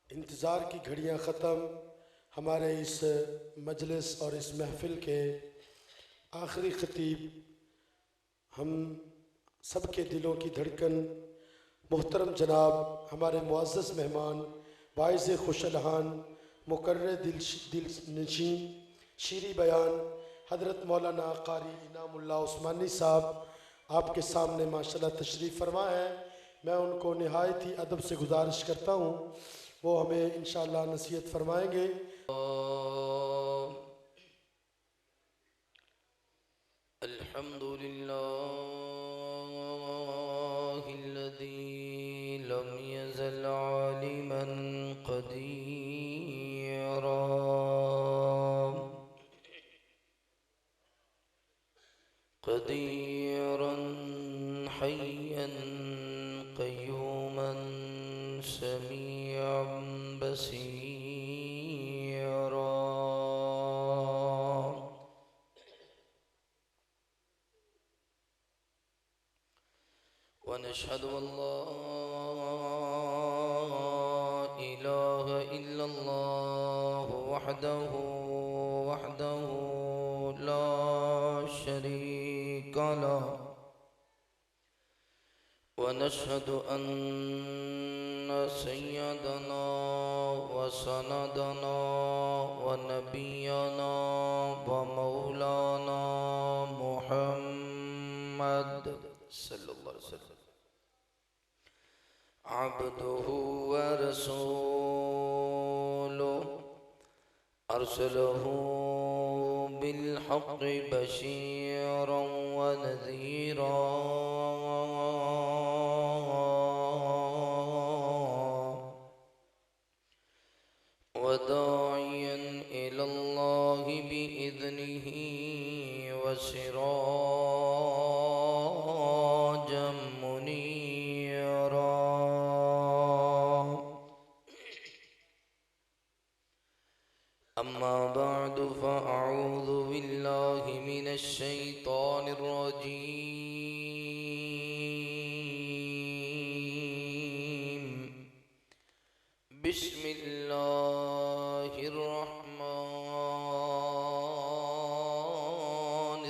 انتظار کی گھڑیاں ختم، ہمارے اس مجلس اور اس محفل کے آخری خطیب، ہم سب کے دلوں کی دھڑکن، محترم جناب ہمارے معزز مہمان، باعث خوشالحان، مقرر دل نشین، شیریں بیان حضرت مولانا قاری انعام اللہ عثمانی صاحب آپ کے سامنے ماشاءاللہ تشریف فرما ہے۔ میں ان کو نہایت ہی ادب سے گزارش کرتا ہوں، وہ ہمیں انشاءاللہ نصیحت فرمائیں گے۔ الحمد لله الذي لم يزل عالما قديرا حيا قيوما سميعا بصيرا ونشهد أن لا إله إلا الله وحده لا شريك له، ونشهد أن سيدنا وسندنا ونبينا ومولانا محمد صلی اللہ علیہ وسلم عبده ورسوله أرسله بالحق بشيرا ونذيرا وداعيا إلى الله بإذنه وسراجا منيرا. أما بعد فأعوذ بالله من الشيطان الرجيم. بسم الله الرحمن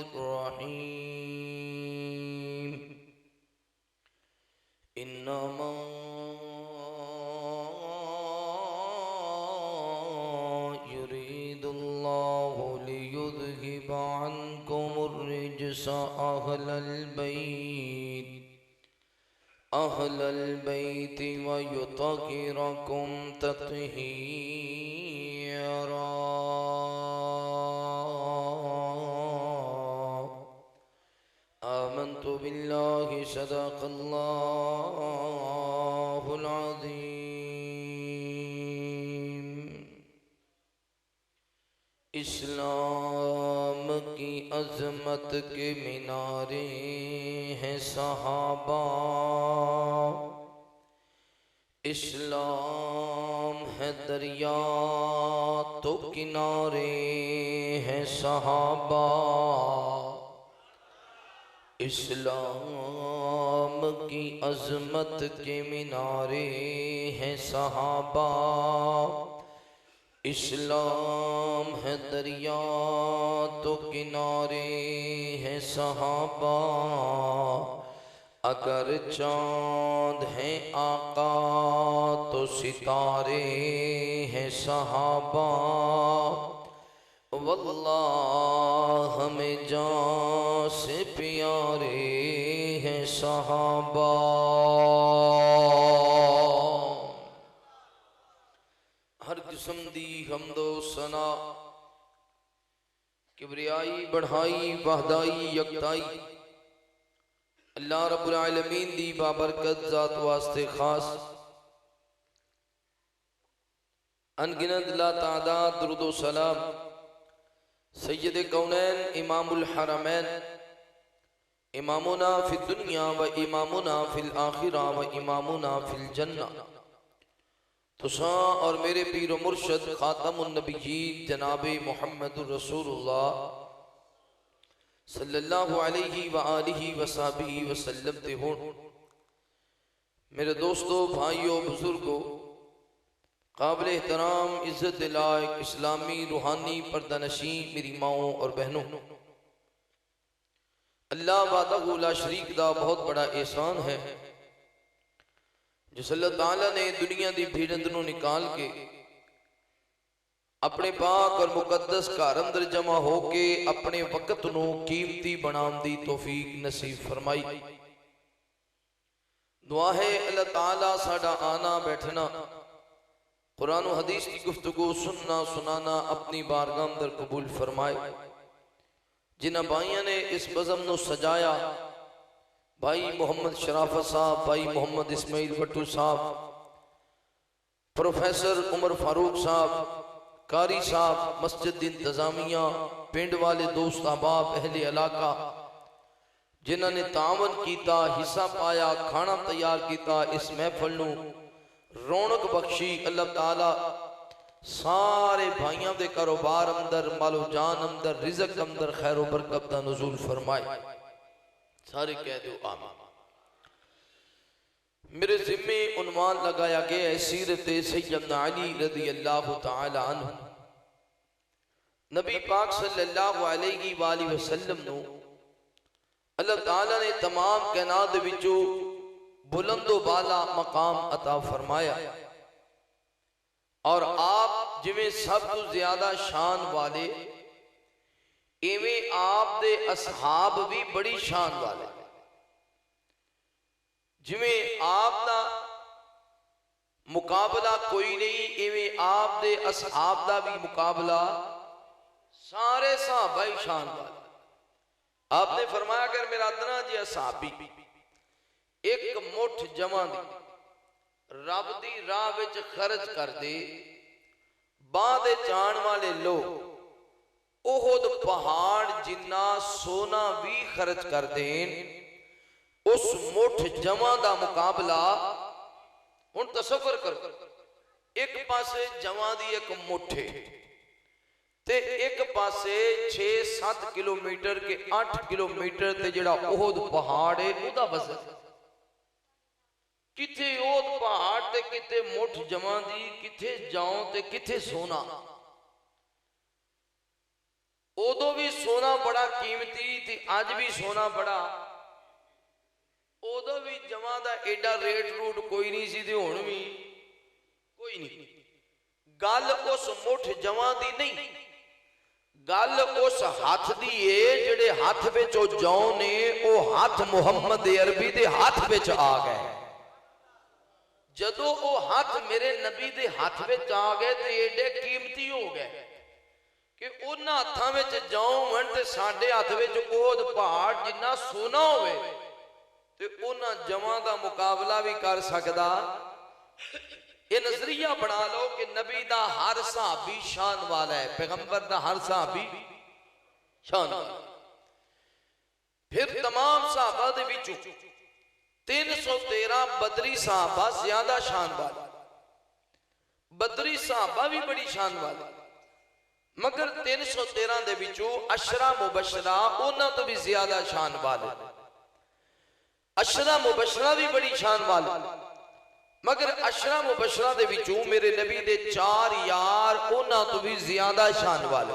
الرحيم. إنما يريد الله ليذهب عنكم الرجس أهل البيت ويطهركم تطهيرا. آمنت بالله صدق الله العظيم. اسلام کی عظمت کے مینارے ہیں صحابہ، اسلام ہے دریا تو کنارے ہیں صحابہ. اسلام کی عظمت کے مینارے ہیں صحابہ، اسلام ہے دریا تو کنارے ہیں صحابہ. اگر چاند ہیں آقا تو ستارے ہیں صحابہ. واللہ ہمیں جان سے پیارے ہیں صحابہ. ہر قسم دی حمد و ثنا، کبریائی بڑھائی وحدائی یکتائی اللہ رب العالمین دی بابرکت ذات واسطے خاص. انگنت لا تعداد درود و سلام سید کونین امام الحرمین، امامنا فی الدنیا و امامنا فی الآخرہ و امامنا فی الجنہ. تساں اور میرے پیر و مرشد خاتم النبیین جناب محمد رسول اللہ صلی اللہ علیہ وآلہ وصحبہ وسلم تے ہون. میرے دوستو، بھائیو، بزرگو، قابل احترام عزت لائق اسلامی روحانی پردہ نشین میری ماؤں اور بہنوں، اللہ وحدہ لا شریک دا بہت بڑا احسان ہے جس اللہ تعالیٰ نے دنیا دی بھیڑ اندروں نکال کے اپنے پاک اور مقدس گھر اندر جمع ہو کے اپنے وقت نو قیمتی بنام دی توفیق نصیب فرمائی۔ دعا ہے اللہ تعالیٰ ساڈا آنا بیٹھنا قرآن و حدیث کی گفتگو سننا سنانا اپنی بارگاہ اندر قبول فرمائے۔ جنہ بھائیوں نے اس بزم نو سجایا، بھائی محمد شرافت صاحب، بھائی محمد اسماعیل بٹو صاحب، پروفیسر عمر فاروق صاحب، قاری صاحب، مسجد انتظامیہ، پنڈ والے دوست احباب اہل علاقہ جنہوں نے تعاون کیتا، حصہ پایا، کھانا تیار کیتا، اس محفل نو رونق بخشی، اللہ تعالی سارے بھائیاں دے کاروبار اندر، مال و جان اندر، رزق اندر خیر و برکت دا نزول فرمائے۔ سارے کہہ دو آمین۔ میرے ذمے عنوان لگایا گیا ہے سیرت سیدنا علی رضی اللہ تعالی عنہ۔ نبی پاک صلی اللہ علیہ وآلہ وسلم نو اللہ تعالیٰ نے تمام کائنات وچوں بلند و بالا مقام عطا فرمایا، اور آپ جویں سب تو زیادہ شان والے ایویں آپ دے اصحاب بھی بڑی شان والے، جویں آپ دا مقابلہ کوئی نہیں ایویں آپ دے اصحاب دا بھی مقابلہ سارے صحابہ شان والے۔ آپ نے فرمایا اگر میرا ادنا جی اصحابی ایک مٹھ جمع دی رب دی راہ وچ خرچ کر دے، بعد جان والے لوگ احد پہاڑ جنہ سونا بھی خرچ کر دین، اس مٹھ جمع دا مقابلہ ان تصور کر ایک پاسے جمع دی ایک مٹھے تے ایک پاسے 6-7 کلومیٹر کے 8 کلومیٹر تے جڑا احد پہاڑ ہے او دا وزن کتھے احد پہاڑ تے کتھے مٹھ جمع دی، کتھے جاؤں تے کتھے سونا۔ اودو بھی سونا بڑا قیمتی تھی، آج بھی سونا بڑا، اودو بھی جمع دا ایڈا ریٹ روٹ کوئی نہیں سی، دے ہون بھی کوئی نہیں۔ گل اس مٹھ جمع دی نہیں، گل اس ہاتھ دیئے جڑے ہاتھ بچو جاؤں نے او ہاتھ محمد عربی دے ہاتھ بچ آ گئے۔ جدو او ہاتھ میرے نبی دے ہاتھ بچ آ گئے تے ایڈے قیمتی ہو گئے کہ انہاں ہاتھاں وچ جاؤں ونتے ساڈے ہاتھ وچ احد پہاڑ جنہ سونا ہوئے تے انہاں جمع دا مقابلہ بھی کر سکدا۔ یہ نظریہ بنا لو کہ نبی دا ہر صحابی شان والا ہے، پیغمبر دا ہر صحابی شان والا۔ پھر تمام صحابہ دے وچوں 313 بدری صحابہ زیادہ شان والا، بدری صحابہ بھی بڑی شان والا، مگر 313 دے وچوں 10 مبشرہ انہاں تو بھی زیادہ شان والے، 10 مبشرہ بھی بڑی شان والے، مگر 10 مبشرہ دے وچوں میرے نبی دے 4 یار انہاں تو بھی زیادہ شان والے۔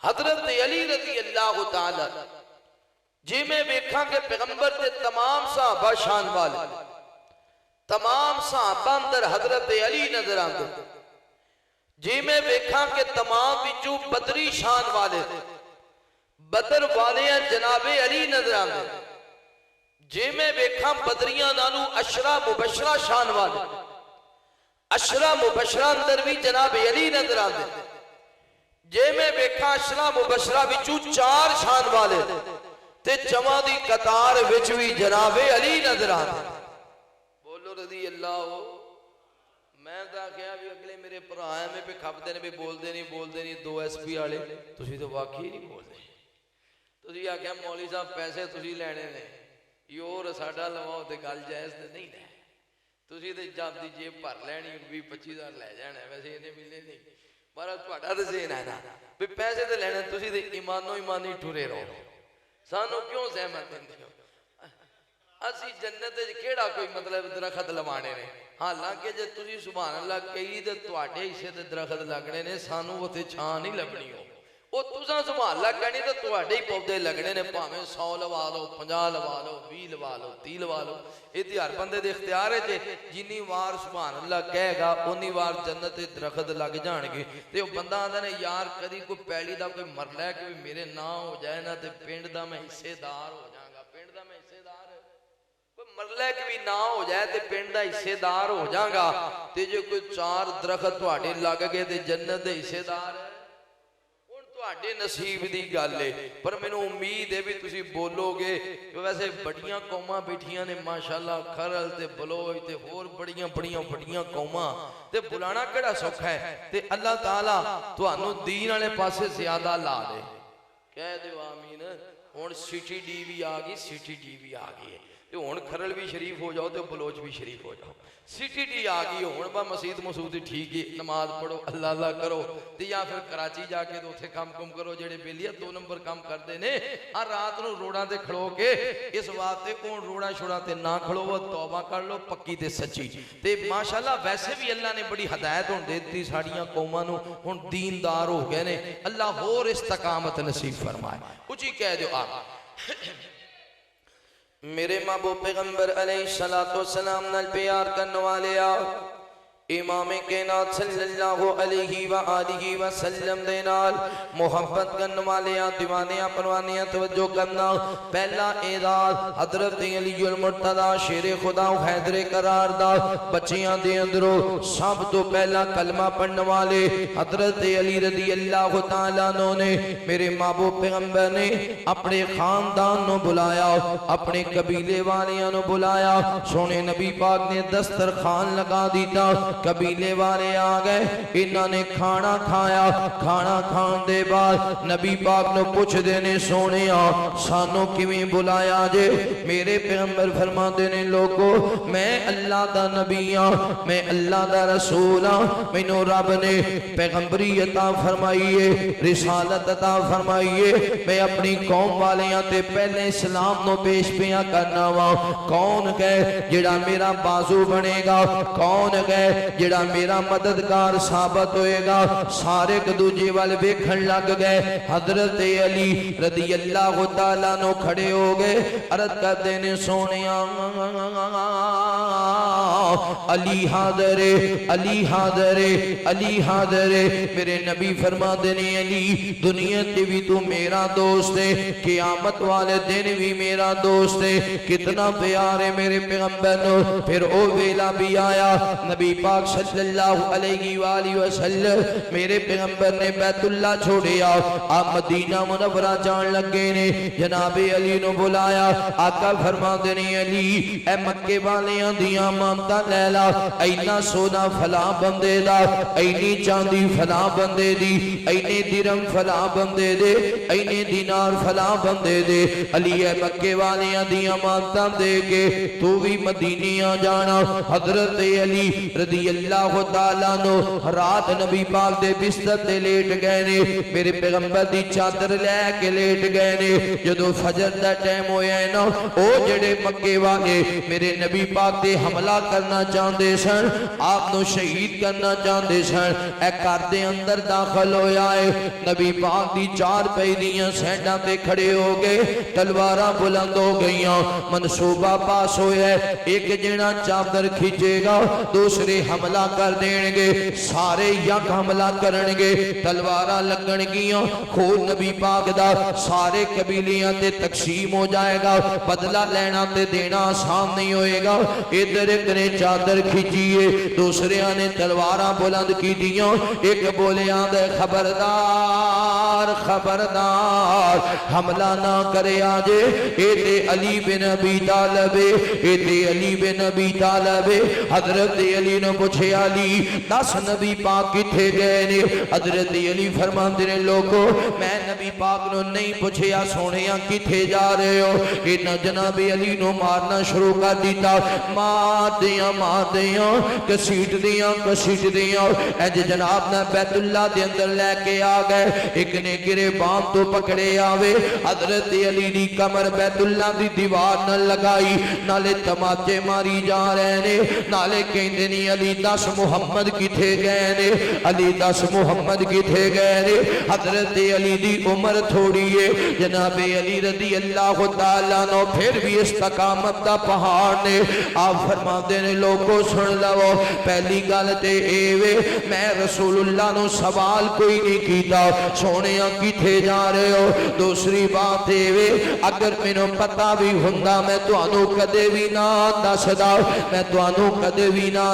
حضرت علی رضی اللہ تعالی جی میں بیکھاں کہ پیغمبر دے تمام صحابہ شان والے، تمام صحابہ اندر حضرت علی نظر آندے، جی میں بیکھاں کہ تمام وچوں بدری شان والے، بدر والے ہیں جناب علی نظر آندے، جی میں بیکھاں بدریاں نانو 10 مبشرہ شان والے، 10 مبشرہ اندر بھی جناب علی نظر آندے، جی میں بیکھاں 10 مبشرہ وچوں 4 شان والے تے جمع دی قطار وچ بھی جناب علی نظر آندے۔ بولو رضی اللہ۔ میں دا کیا بھی اگلے میرے پرائے میں پہ کھپ دینے بھی بول دینی 2 ایس پی آلے تسی تو واقعی نہیں بول دیں، تسی آکھیا مولی صاحب پیسے تسی لینے نے یور ساڑھا لواؤ تے گل جائز تے نہیں لے، تسی تے جب دی جیب پر لینی 20-25 ہزار لے جانا ہے، ویسے انہیں ملے نہیں، بارہ پاڑا تے زین ہے نا بھی پیسے تے لینے تسی تے ایمانو ایمانی ٹھورے رہو، سانو کیوں زحمت دیں دیو؟ اسی جنت وچ کیڑا کوئی مطلب درخت لوانے نے حالانکہ جے تسی سبحان اللہ کئی تے تواڈے حصے تے درخت لگنے نے سانو اوتھے چھاں نہیں لبنی او تساں سبحان اللہ کہنی تے تواڈے ہی پودے لگنے نے بھاویں 100 لوا لو 50 لوا لو 20 لوا لو 30 لوا لو اے تے ہر بندے دے اختیار ہے جے جنی وار سبحان اللہ کہے گا اونی وار جنت تے درخت لگ جان گے تے او بندہ آندا نے یار کدی کوئی پیلی دا کوئی مرلا ہے کہ میرے نا ہو جائے نا تے پنڈ دا میں حصے دار ہو جاں گا پنڈ دا میں حصے دار مرلے کے بھی نہ ہو جائے تے پنڈ دا حصے دار ہو جاں گا تے جو کوئی 4 درخت تواڈے لگ گئے تے جنت دے حصے دار ہے ہن تواڈے نصیب دی گل ہے پر مینوں امید ہے بھی تسی بولو گے ویسے بڑیاں قوماں بیٹھیاں نے ماشاءاللہ کھرل تے بلوچ تے ہور بڑیاں قوماں تے بلانا کیڑا سوکھا ہے تے اللہ تعالی تانوں دین والے پاسے زیادہ لا دے کہہ دیو آمین ہن سٹی ڈی وی آ گئی سٹی ڈی وی آ گئی ہون کھرل بھی شریف ہو جاؤ تو بلوچ بھی شریف ہو جاؤ سٹی ڈی آ گئی ہون با مسجد مسعود ٹھیک ہے نماز پڑھو اللہ اللہ کرو تے یا پھر کراچی جا کے اوتھے کام کرو جڑے بیلیاں 2 نمبر کام کردے نے ہر رات نو روڑاں تے کھڑو کے اس واسطے کون روڑا چھوڑا تے نہ کھڑو وہ توبہ کر لو پکی تے سچی تے ماشاءاللہ ویسے بھی اللہ نے بڑی ہدایت ہون دے دتی ساڈیاں قوماں نو ہن دیندار ہو گئے نے اللہ ہور استقامت نصیب فرمائے اونچی کہہ دیو آ میرے محبوب پیغمبر علیہ السلام نال پیار کرنے والے امام کائنات صلی اللہ علیہ وآلہ وسلم دے نال محبت کرنے والے دیوانیاں پروانیاں توجہ کرنا پہلا اعزاز حضرت علی المرتضی شیر خدا و حیدر قرار دا بچیاں دے اندروں سب تو پہلا کلمہ پڑھنے والے حضرت علی رضی اللہ تعالیٰ عنہ نے میرے محبوب پیغمبر نے اپنے خاندان نو بلایا اپنے قبیلے والیاں نو بلایا سونے نبی پاک نے دسترخوان لگا دیتا قبیلے والے آ گئے انہاں نے کھانا کھایا کھانا کھان دے بعد نبی پاک نو پوچھ دینے سونے سانو کیویں بلایا جے میرے پیغمبر فرما دینے لوگو میں اللہ دا نبی ہاں میں اللہ دا رسول ہاں مینوں رب نے پیغمبری عطا فرمائیے رسالت عطا فرمائیے میں اپنی قوم والیاں تے پہلے اسلام نو پیش پیا کرنا وا کون گئے جڑا میرا بازو بنے گا کون گئے جڑا میرا مددگار ثابت ہوئے گا سارے دوجے والے ویکھن لگ گئے حضرت علی رضی اللہ تعالیٰ نو کھڑے ہو گئے عرض کر دینے سونیاں علی حاضر علی حاضر علی حاضر میرے نبی فرما دینے علی دنیا تے بھی تو میرا دوست ہے قیامت والے دن بھی میرا دوست ہے کتنا پیار ہے میرے پیغمبر نو پھر او ویلا بھی آیا نبی پاک صلی اللہ علیہ وآلہ وسلم میرے پیغمبر نے بیت اللہ چھوڑیا آپ مدینہ منورہ جان لگے نے جناب علی نو بلایا آقا فرما دینے علی اے مکے والیاں دیاں مامتا لیلا اینا سونا فلاں بندے دا اینی چاندی فلاں بندے دی اینے درم فلاں بندے دے اینے دینار فلاں بندے دے علی اے مکے والیاں دیاں مامتا دے کے تو بھی مدینیاں جانا حضرت علی رضی اللہ تعالیٰ نو رات نبی پاک دے بستر تے لیٹ گئے نے میرے پیغمبر دی چادر لے کے لیٹ گئے نے جدو فجر دا ٹائم ہویا ہے نا او جڑے مکے والے میرے نبی پاک دے حملہ کرنا چاہندے سن آپ نو شہید کرنا چاہندے سن اے گھر دے اندر داخل ہویا ہے نبی پاک دی 4 پئی دیاں سینڈاں تے کھڑے ہو گئے تلواراں بلند ہو گئیاں منصوبہ پاس ہویا ہے ایک جنا چادر کھچے گا دوسرے حملہ کر دیں گے سارے یک حملہ کرن گے تلوارہ لگن گیاں خون نبی پاک دا سارے قبیلیاں تے تقسیم ہو جائے گا بدلہ لینا تے دینا آسان نہیں ہوئے گا ادھر ایک نے چادر کھچیے دوسرے نے تلوارہ بلند کی دیاں ایک بولے آدھے خبردار خبردار حملہ نہ کرے آجے ایتے علی بن ابی طالب ایتے علی بن ابی طالب حضرت علی نے پوچھے علی دس نبی پاک کتھے گئے نے؟ حضرت علی فرماندے نے لوگو میں نبی پاک نو نہیں پوچھیا سونیاں کتھے جا رہے ہو؟ انہاں جناب علی نو مارنا شروع کر دیتا، مار دیاں کسیٹ دیاں اج جناب نہ بیت اللہ دے اندر لے کے آ گئے، ایک نے گرے بام تو پکڑے آوے، حضرت علی دی کمر بیت اللہ دی دیوار نہ لگائی، نالے تماچے ماری جا رہے نے، نالے کہندے نہیں علی دس محمد کتھے گئے نے، علی دس محمد کتھے گئے نے۔ حضرت علی دی عمر تھوڑی ہے، جناب علی رضی اللہ تعالیٰ نو پھر بھی استقامت دا پہاڑ نے۔ آپ فرماتے نے لوگوں سن لو، پہلی گل تے ایوے میں رسول اللہ نو سوال کوئی نہیں کیتا سونیاں کتھے جا رہے ہو۔ دوسری بات ایوے اگر مینوں پتہ بھی ہوندا میں تانوں کدے بھی نہ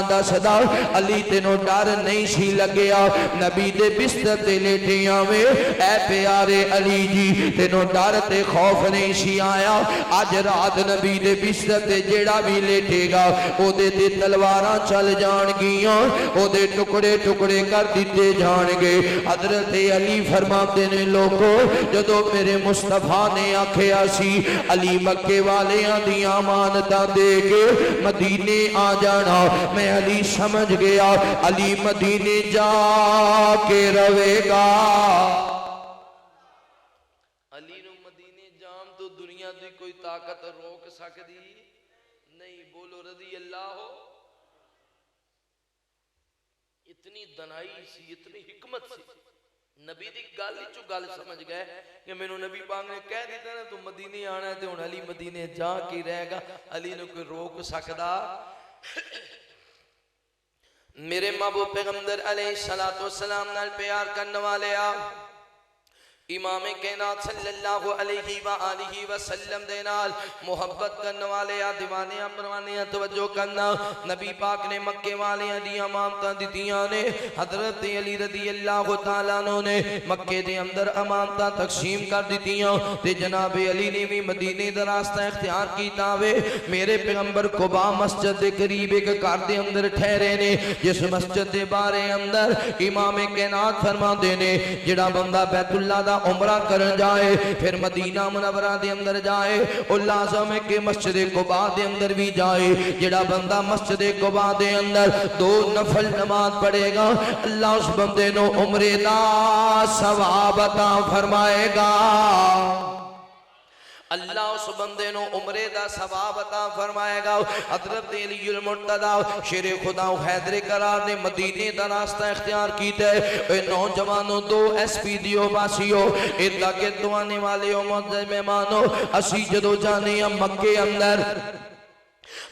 دسدا، علی تینوں ڈر نہیں سی لگیا، نبی دے بستر تے لیٹیاں وے اے پیارے علی جی تینوں ڈر تے خوف نہیں سی آیا، اج رات نبی دے بستر تے جیڑا بھی لیٹے گا او دے تے تلواراں چل جان گیاں، او دے ٹکڑے ٹکڑے کر دیتے جان گے۔ حضرت علی فرماتے نے لوگو جدو میرے مصطفیٰ نے آکھیا سی علی مکے والیاں دی امانتاں دے کے مدینے آ جانا، میں علی سمجھ گیا علی مدینے جا کے روے گا۔ علی نو مدینے جام تو دنیا دی کوئی طاقت روک سکدی نہیں، بولو رضی اللہ ہو۔ اتنی دنائی سی، اتنی حکمت سی، نبی دی گل چو گل سمجھ گئے کہ میں نبی پاک نے کہہ دیتا نا تو مدینے آنا ہے تو علی مدینے جا کی رہے گا، علی نے کوئی روک سکدا؟ میرے محبوب پیغمبر علیہ السلام نال پیار کرنے والے امام کائنات صلی اللہ علیہ وآلہ وسلم دے نال محبت کرنے والے دیوانے امروانے توجہ کرنا، نبی پاک نے مکے والے دی امانتاں دتیاں نے، حضرت علی رضی اللہ تعالیٰ عنہ نے مکے دے اندر امانتاں تقسیم کر دتیاں تے جناب علی نے بھی مدینے دا راستہ اختیار کیتا وے۔ میرے پیغمبر قباء مسجد دے قریب ایک گھر دے اندر ٹھہرے نے، جس مسجد دے بارے اندر امام کائنات فرماندے نے جڑا بندہ بیت اللہ دا عمرہ کرن جائے پھر مدینہ منورہ دے اندر جائے او لازم ہے کہ مسجد قباء دے اندر بھی جائے۔ جڑا بندہ مسجد قباء دے اندر 2 نفل نماز پڑھے گا اللہ اس بندے نو عمرے دا ثواب عطا فرمائے گا، اللہ اس بندے نو عمرے دا ثواب عطا فرمائے گا۔ حضرت علی المرتضی شیر خدا و حیدر قرار نے مدینے دا راستہ اختیار کیتا ہے۔ اے نوجوانوں 2 ایس پی دیو باسیو ادھا کے دعانے والے و معزز مہمانوں، اسی جدو جانے ہم مکے اندر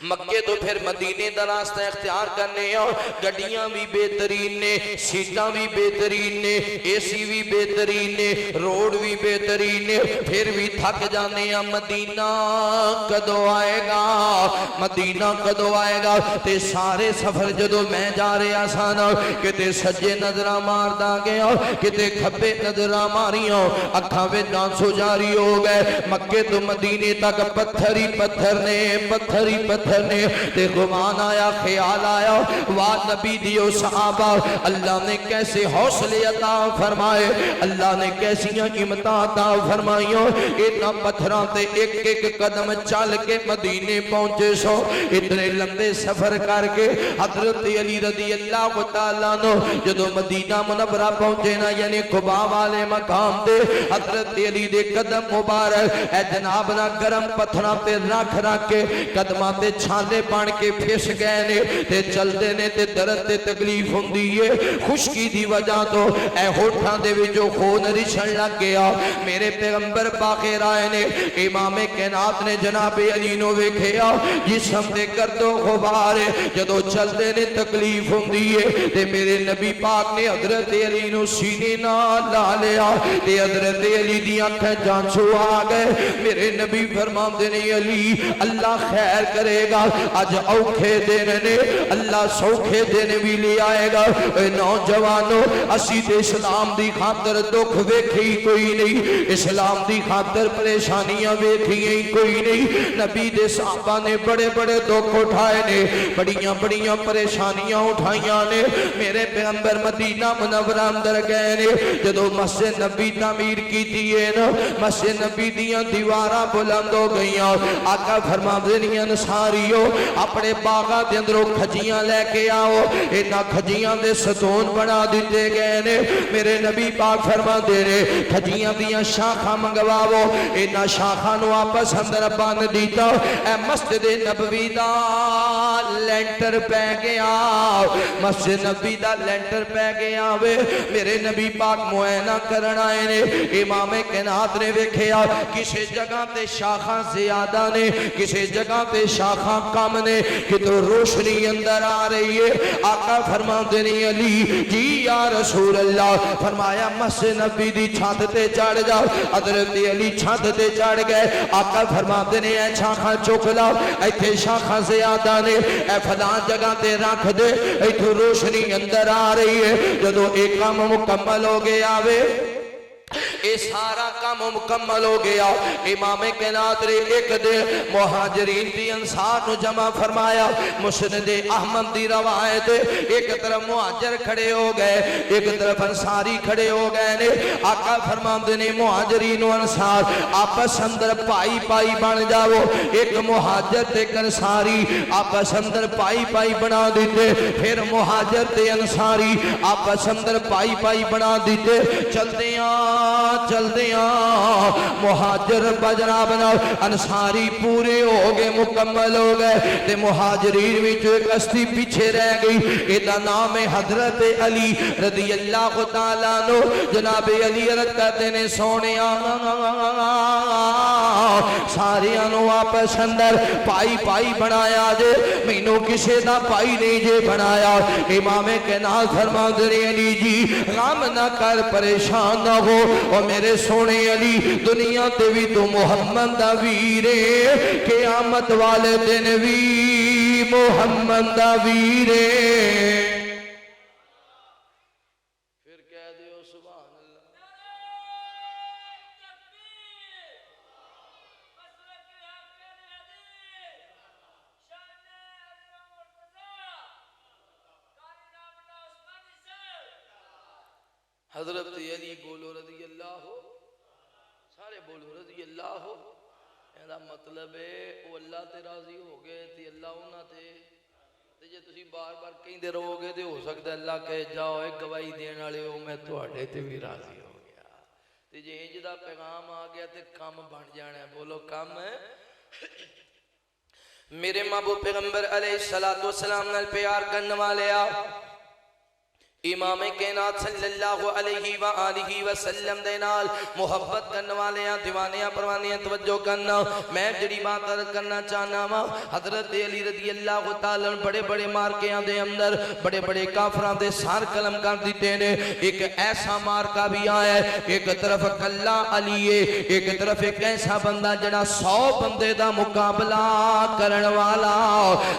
مکے تو پھر مدینے دا راستہ اختیار کرنے ہو، گڑیاں بھی بہترین نے، سیٹاں بھی بہترین نے، اے سی بھی بہترین نے، روڈ بھی بہترین نے، پھر بھی تھک جانے ہیں مدینہ کدو آئے گا، مدینہ کدو آئے گا۔ تے سارے سفر جدو میں جا رہے آسانا کتے سجے نظرہ مار دا گیا کتے کھبے نظرہ ماریاں اکھاں وے ڈانسو جاری ہو گئے۔ مکے تو مدینے تک پتھر ہی پتھر نے، پتھر ہی پتھر نے، تے گمان آیا خیال آیا واہ نبی دیو صحابہ اللہ نے کیسے حوصلے عطا فرمائے، اللہ نے کیسیاں قیمتاں عطا فرمائیوں، اتنا پتھراں تے ایک ایک قدم چل کے مدینے پہنچے سو۔ اتنے لمبے سفر کر کے حضرت علی رضی اللہ تعالیٰ عنہ جدو مدینہ منورہ پہنچے نا یعنی قباء والے مقام تے حضرت علی دے قدم مبارک اے جناب نا گرم پتھراں تے رکھ کے قدماں تے چھالے پان کے پھیس گئے نے تے چل دے نے تے درد تے تکلیف ہوندی ہے، خشکی دی وجہ تو اے ہوٹھاں دے وچوں خون رچھن لگ گیا۔ میرے پیغمبر باقر آئے نے، امام کائنات نے جناب علی نو ویکھیا جسم تے گرد و غبار جدو چل دے نے تکلیف ہوندی ہے تے میرے نبی پاک نے حضرت علی نو سینے نال لا لیا تے حضرت علی دی آنکھیں جانسو آ گئے۔ میرے نبی فرماندے نے علی اللہ خیر کرے گا اج اوکھے دن نے اللہ سوکھے دن بھی لے آئے گا اے نوجوانو اسی تے اسلام دی خاطر دکھ ویکھی کوئی نہیں اسلام دی خاطر پریشانیاں ویکھی کوئی نہیں نبی دے صحابہ نے بڑے بڑے دکھ اٹھائے نے بڑیاں بڑیاں پریشانیاں اٹھائیاں نے میرے پیغمبر مدینہ منورہ اندر گئے نے جدو مسجد نبی تعمیر کی دیئے نا مسجد نبی دیاں دیواراں بلند ہو گئیاں آقا فرما دنیا انصاریو اپنے باغا دے اندروں کھجیاں لے کے آؤ اینا کھجیاں دے ستون بنا دیتے گئے نے میرے نبی پاک فرما دے رہے کھجیاں دیاں شاخہ منگواو اینا شاخہ نو آپس اندر بان دیتا اے مسجد نبوی دا لینٹر پہ گیا مسجد نبی دا لینٹر پہ گیا وے میرے نبی پاک معائنہ کرنا آئے نے امام کائنات نے ویکھیا کسی جگہ تے شاخہ زیادہ نے کسی جگہ تے شاخہ کم نے کہ تو روشنی اندر آ رہی ہے آقا فرما دینی علی جی یا رسول اللہ فرمایا مسجد نبی دی چھت تے چڑھ جاؤ حضرت علی چھت تے چڑھ گئے آقا فرما دینی اے شاخہ چک لاؤ ایتھے شاخہ زیادہ نے اے فلان جگہ تے رکھ دے ایتھے روشنی اندر آ رہی ہے جدو ایک کام مکمل ہو گیا وے اے سارا کام مکمل ہو گیا امام کائنات نے ایک دن مہاجرین دی انصار نو جمع فرمایا مسند احمد دی روایت ایک طرف مہاجر کھڑے ہو گئے ایک طرف انصاری کھڑے ہو گئے نے آقا فرماندے نے مہاجرین و انصار آپس اندر پائی پائی بن جاؤ ایک مہاجر تے ایک انصاری آپس اندر پائی پائی بنا دیتے پھر مہاجر تے انصاری آپس اندر پائی پائی بنا دیتے چلتے ہیں مہاجر بجنا بنا انصاری پورے ہو گئے مکمل ہو گئے تے مہاجرین میں جو ایک ہستی پیچھے رہ گئی ایدہ نام حضرت علی رضی اللہ تعالیٰ عنہ جناب علی عرض کرتے نے سونے سارے انو آپس اندر پائی پائی بنایا جے مینوں کسے دا پائی نہیں جے بنایا امام کائنات فرما دے علی جی غم نہ کر پریشان نہ ہو اور میرے سونے علی دنیا تے بھی تو محمد دا ویرے قیامت والے دن بھی محمد دا ویرے پھر کہہ دیو سبحان اللہ حضرت علی بولو رضی اللہ ہو سارے بولو رضی اللہ ہو ایدہ مطلب ہے وہ اللہ تے راضی ہو گئے تے اللہ انہاں تے جے تسی بار بار کہیں دے رہو گے تے ہو سکتا ہے اللہ کہے جاؤ ایک گواہی دین والے ہو میں تواڈے تے بھی راضی ہو گیا تے جے انج دا پیغام آ گیا تے کم بن جانا ہے بولو کم ہے میرے محبوب پیغمبر علیہ السلام نال پیار کرنے والے آ امام کائنات صلی اللہ علیہ وآلہ وسلم دے نال محبت کرنے والے ہیں دیوانیاں پروانیاں توجہ کرنا میں جڑی بات کرنا چاہنا وا حضرت علی رضی اللہ تعالیٰ بڑے بڑے مارکیاں دے اندر بڑے بڑے کافران دے سار قلم کر دیتے نے ایک ایسا مارکہ بھی آیا ہے ایک طرف کلہ علی ہے ایک طرف ایک ایسا بندہ جڑا 100 بندے دا مقابلہ کرن والا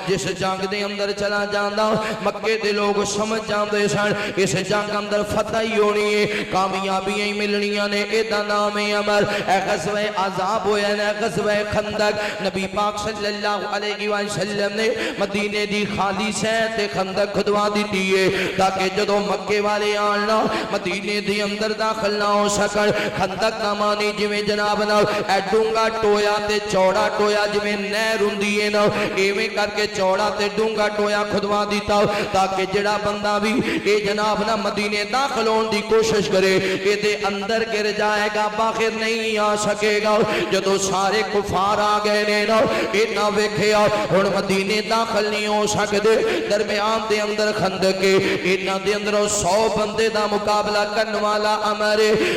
جس جنگ دے اندر چلا جاندہ مکے دے لوگ سمجھ جاندے سن اس جنگ اندر فتح ہی ہونی ہے کامیابیاں ہی ملنیاں نے ایدہ نام عمر اے غزوہ عذاب ہویا نے غزوہ خندق نبی پاک صلی اللہ علیہ وسلم نے مدینے دی خالی سینت خندق خدوا دی دیئے تاکہ جدو مکے والے آنا مدینے دی اندر داخل نہ ہو سکن خندق نامانی جویں جناب نا اے ڈونگا ٹویا تے چوڑا ٹویا جویں نہر ہوندی ہے نا ایویں کر کے چوڑا تے ڈونگا ٹویا خدوا دیتا تاکہ جڑا بندہ بھی اے جناب نا مدینے داخل ہون دی کوشش کرے کہ دے اندر گر جائے گا باخر نہیں آ سکے گا جدو سارے کفار آ گئے نے نا اینا ویکھیا ہن مدینے داخل نہیں ہو سکدے درمیان دے اندر خندق اینا دے اندر 100 بندے دا مقابلہ کرنے والا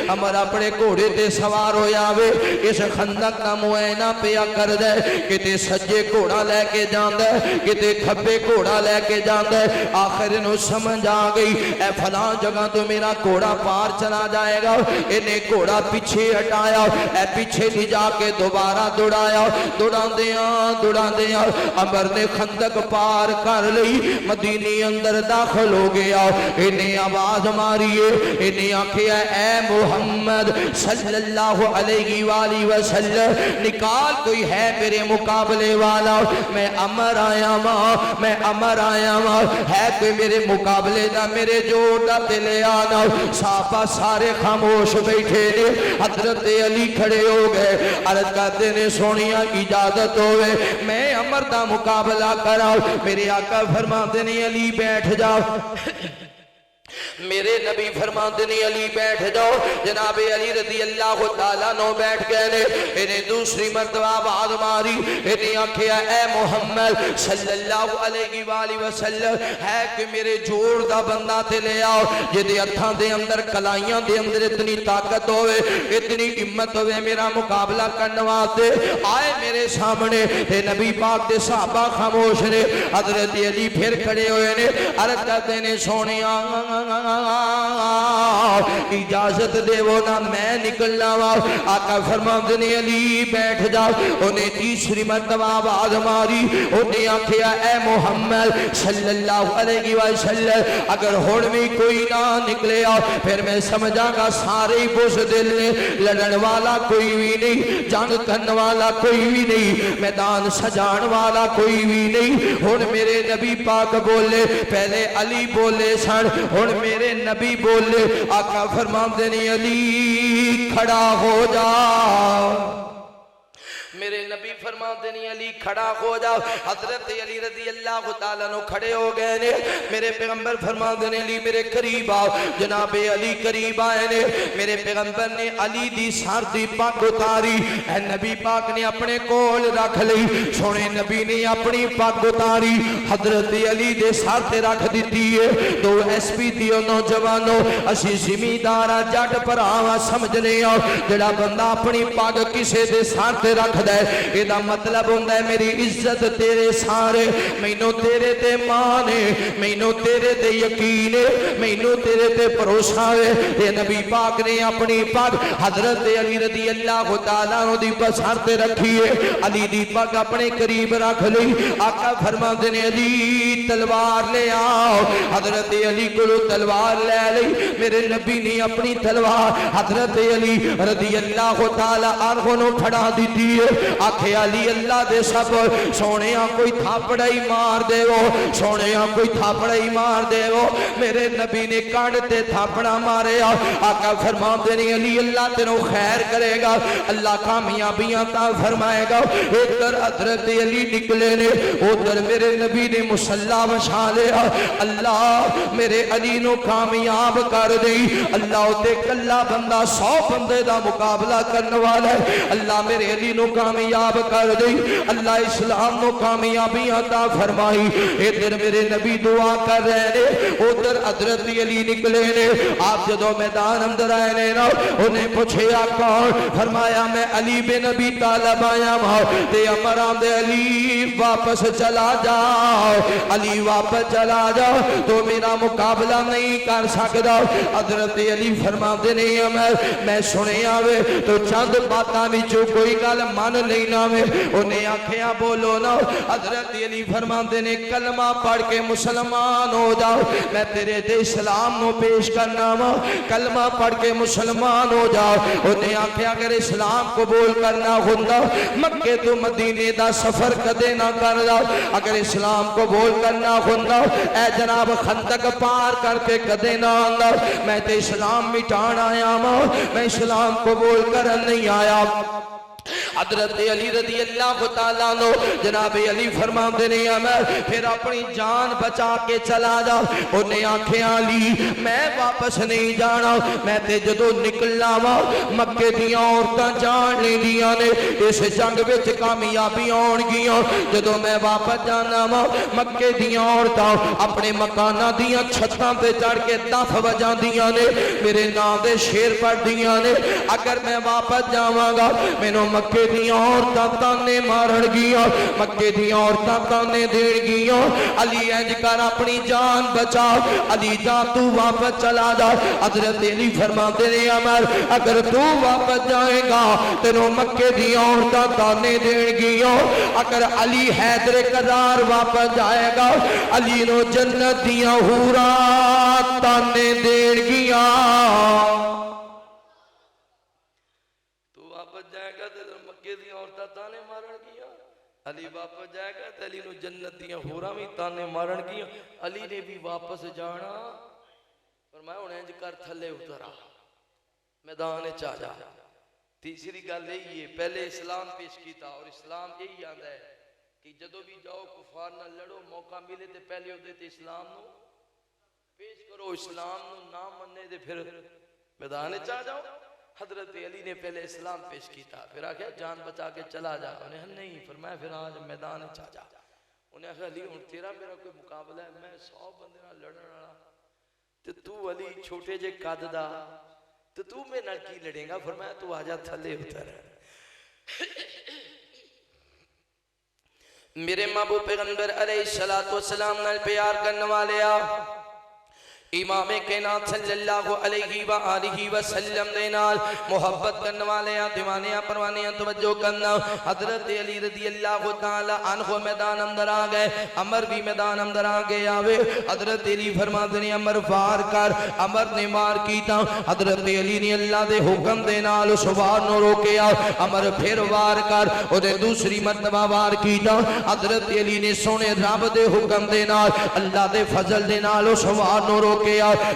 امر اپنے گھوڑے تے سوار ہو جاوے اس خندق دا معائنہ پیا کر دے کتے سجے گھوڑا لے کے جاندے کتے کھبے گھوڑا لے کے جاندے آخر نو سمجھ آ گئی گئی اے فلاں جگہ تو میرا گھوڑا پار چلا جائے گا. انہیں گھوڑا پیچھے ہٹایا, اے پیچھے لے جا کے دوبارہ دوڑایا. دوڑا دیاں عمر نے خندق پار کر لی, مدینے اندر داخل ہو گیا. انہیں آواز ماری, انہیں آکھیا اے محمد صلی اللہ علیہ وآلہ وسلم, نکال کوئی ہے میرے مقابلے والا, میں عمر آیا ماں, میں عمر آیا ماں, ہے کوئی میرے مقابلے دا میرے جوڑ دا لے آنا. صحابہ سارے خاموش بیٹھے نے. حضرت علی کھڑے ہو گئے, عرض کرتے نے سونیا اجازت ہوئے میں عمر دا مقابلہ کراؤ. میرے آقا فرماتے نے علی بیٹھ جاؤ. میرے نبی فرماتے نے علی بیٹھ جاؤ. جناب علی رضی اللہ تعالیٰ نو بیٹھ گئے نے. انہیں دوسری مرتبہ آواز ماری, انہیں آکھیا اے محمد صلی اللہ علیہ وآلہ وسلم, ہے کہ میرے جوڑ دا بندہ تے لے آؤ جدے ہتھاں دے اندر کلائیاں دے اندر اتنی طاقت ہوئے, اتنی ہمت ہوئے میرا مقابلہ کرنے واسطے آئے میرے سامنے. اے نبی پاک دے صحابہ خاموش نے. حضرت علی پھر کھڑے ہوئے نے, عرض کرتے نے سونیا اجازت دے وہ نہ میں نکلنا وا. آقا فرماتے نے علی بیٹھ جاؤ. انہیں تیسری مرتبہ آواز ماری, انہیں آکھیا اے محمد صلی اللہ علیہ وسلم, اگر ہن بھی کوئی نہ نکلے پھر میں سمجھا گا سارے ہی بزدل نے, لڑن والا کوئی بھی نہیں, جنگ کرنے والا کوئی بھی نہیں, میدان سجان والا کوئی بھی نہیں. ہن میرے نبی پاک بولے, پہلے علی بولے سن, ہن میرے نبی بولے. آقا فرماتے نے علی کھڑا ہو جا. میرے نبی فرماتے نہیں علی کھڑا ہو جاؤ. حضرت علی رضی اللہ تعالیٰ نو کھڑے ہو گئے نے. میرے پیغمبر فرماتے ہیں علی میرے قریب آؤ. جناب علی قریب آئے نے. میرے پیغمبر نے علی دی سر دی پگ اتاری, اے نبی پاک نے اپنے کول رکھ لی. سونے نبی نے اپنی پگ اتاری حضرت علی دے سر تے رکھ دیتی ہے. دو ایس پی دیو نوجوانوں, اسی زمیندارا جٹ پراواں سمجھنے آؤ, جڑا بندہ اپنی پگ کسے دے سر تے رکھ دے ایدہ مطلب ہوندہ ہے میری عزت تیرے سارے, مینوں تیرے تے مانے, مینوں تیرے تے یقینے, مینوں تیرے تے بھروسہ ہے. تے نبی پاک نے اپنی پگ حضرت علی رضی اللہ تعالیٰ عنہ دی پسر تے رکھی ہے. علی دی پگ اپنے قریب رکھ لی. آقا فرماتے نے علی تلوار لے آؤ. حضرت علی کو تلوار لے لی. میرے نبی نے اپنی تلوار حضرت علی رضی اللہ تعالیٰ عنہ نو کھڑا دیتی ہے. آکھے علی اللہ دے سب سونے کوئی تھاپڑا ہی مار دے وہ, سونے کوئی تھاپڑا ہی مار دے وہ. میرے نبی نے کانڈ تے تھاپڑا مارے. آقا فرماتے نہیں علی اللہ تینوں خیر کرے گا, اللہ کامیابیاں تا فرمائے گا. ادھر حضرت علی نکلے نے, ادھر میرے نبی نے مصلی بچھا لیا. اللہ میرے علی نو کامیاب کر دے. اللہ تے کلا بندہ 100 بندے دا مقابلہ کرنے والا ہے. اللہ میرے علی نو کامیاب کر دے. اللہ اسلام نو کامیابی عطا فرمائی. ادھر میرے نبی دعا کر رہے نے, ادھر حضرت علی نکلے نے. آپ جدو میدان اندر آئے نے نا, انہیں پوچھیا کون, فرمایا میں علی بن ابی طالب آیا ہوں. تے امران دے علی واپس چلا جاؤ, علی واپس چلا جاؤ, تو میرا مقابلہ نہیں کر سکتا. حضرت علی فرماتے نہیں میں سنے آوے تو چند باتاں وچوں کوئی گل من لینا میں. انہیں آنکھیاں بولو نا. حضرت علی فرماتے نے کلمہ پڑھ کے مسلمان ہو جاؤ, میں تیرے دے اسلام نو پیش کرنا وا. کلمہ پڑھ کے مسلمان ہو جاؤ. انہیں آنکھیں اگر اسلام قبول کرنا ہوندہ مکے تو مدینے دا سفر کدے نہ کر دا. اگر اسلام قبول کرنا ہوندہ اے جناب خندق پار کر کے کدے نہ آندہ. میں تے اسلام مٹان آیا ماں, میں اسلام قبول کرن نہیں آیا. حضرت علی رضی اللہ تعالیٰ نو جناب علی فرماتے نہیں عمر پھر اپنی جان بچا کے چلا جا. انہیں آنکھیں علی میں واپس نہیں جانا, میں تے جدو نکلنا وا مکے دیاں عورتاں جان لیں دیاں نے اس جنگ وچ کامیابی آن گیاں. جدو میں واپس جانا وا مکے دیاں عورتاں اپنے مکانہ دیاں چھتاں پہ چڑھ کے دف بجا دیاں نے, میرے نام دے شیر پڑھ دیاں نے. اگر میں واپس جاواں گا مینوں مکے دیاں عورتاں تانے مارن گیاں مکے دیاں عورتاں تانے دین گیاں علی انج کر اپنی جان بچا علی جان تو واپس چلا جا حضرت علی فرماتے نے عمر اگر تو واپس جائے گا تینوں مکے دیاں عورتاں تانے دین گیاں اگر علی حیدر کرار واپس جائے گا علی نو جنت دیاں حوراں تانے دین گیاں تو واپس جائے گا تو مکے دی عورتاں تانے مارن گیا علی واپس جائے گا تو علی نو جنت دیاں ہوراں بھی تانے مارن گیا علی نے بھی واپس جانا فرمایا ہن انج کر تھلے اترا میدان چ آ جا تیسری گل یہی ہے پہلے اسلام پیش کیتا اور اسلام یہی آندا ہے کہ جدو بھی جاؤ کفار نہ لڑو موقع ملے تے پہلے اودے تے اسلام نو پیش کرو اسلام نو نہ مننے تے پھر میدان چ آ جاؤ حضرت علی نے پہلے اسلام پیش کیتا پھر آخیا جان بچا کے چلا جا انہیں نہیں فرمایا پھر آج میدان چ آ جا انہیں آخیا علی ہن تیرا میرا کوئی مقابلہ ہے میں 100 بندے نال لڑن والا تے تو علی چھوٹے جے قد دا تو تو میں نال کی لڑے گا فرمایا تو آجا تھلے اتر میرے محبوب پیغمبر علیہ السلام نال پیار کرنے والے امام کائنات صلی اللہ علیہ وآلہ وسلم دے نال محبت کرنے والے دیوانیاں پروانیاں توجہ کرنا حضرت علی رضی اللہ تعالی عنہ میدان اندر آ گئے عمر بھی میدان اندر آ گئے آوے حضرت علی فرماتے نے عمر وار کر عمر نے مار کیتا حضرت علی نے اللہ دے حکم دے نال اس وار نو روکیا عمر پھر وار کر او دے دوسری مرتبہ وار کیتا حضرت علی نے سونے رب دے حکم دے نال اللہ دے فضل دے نال اس وار نو روکیا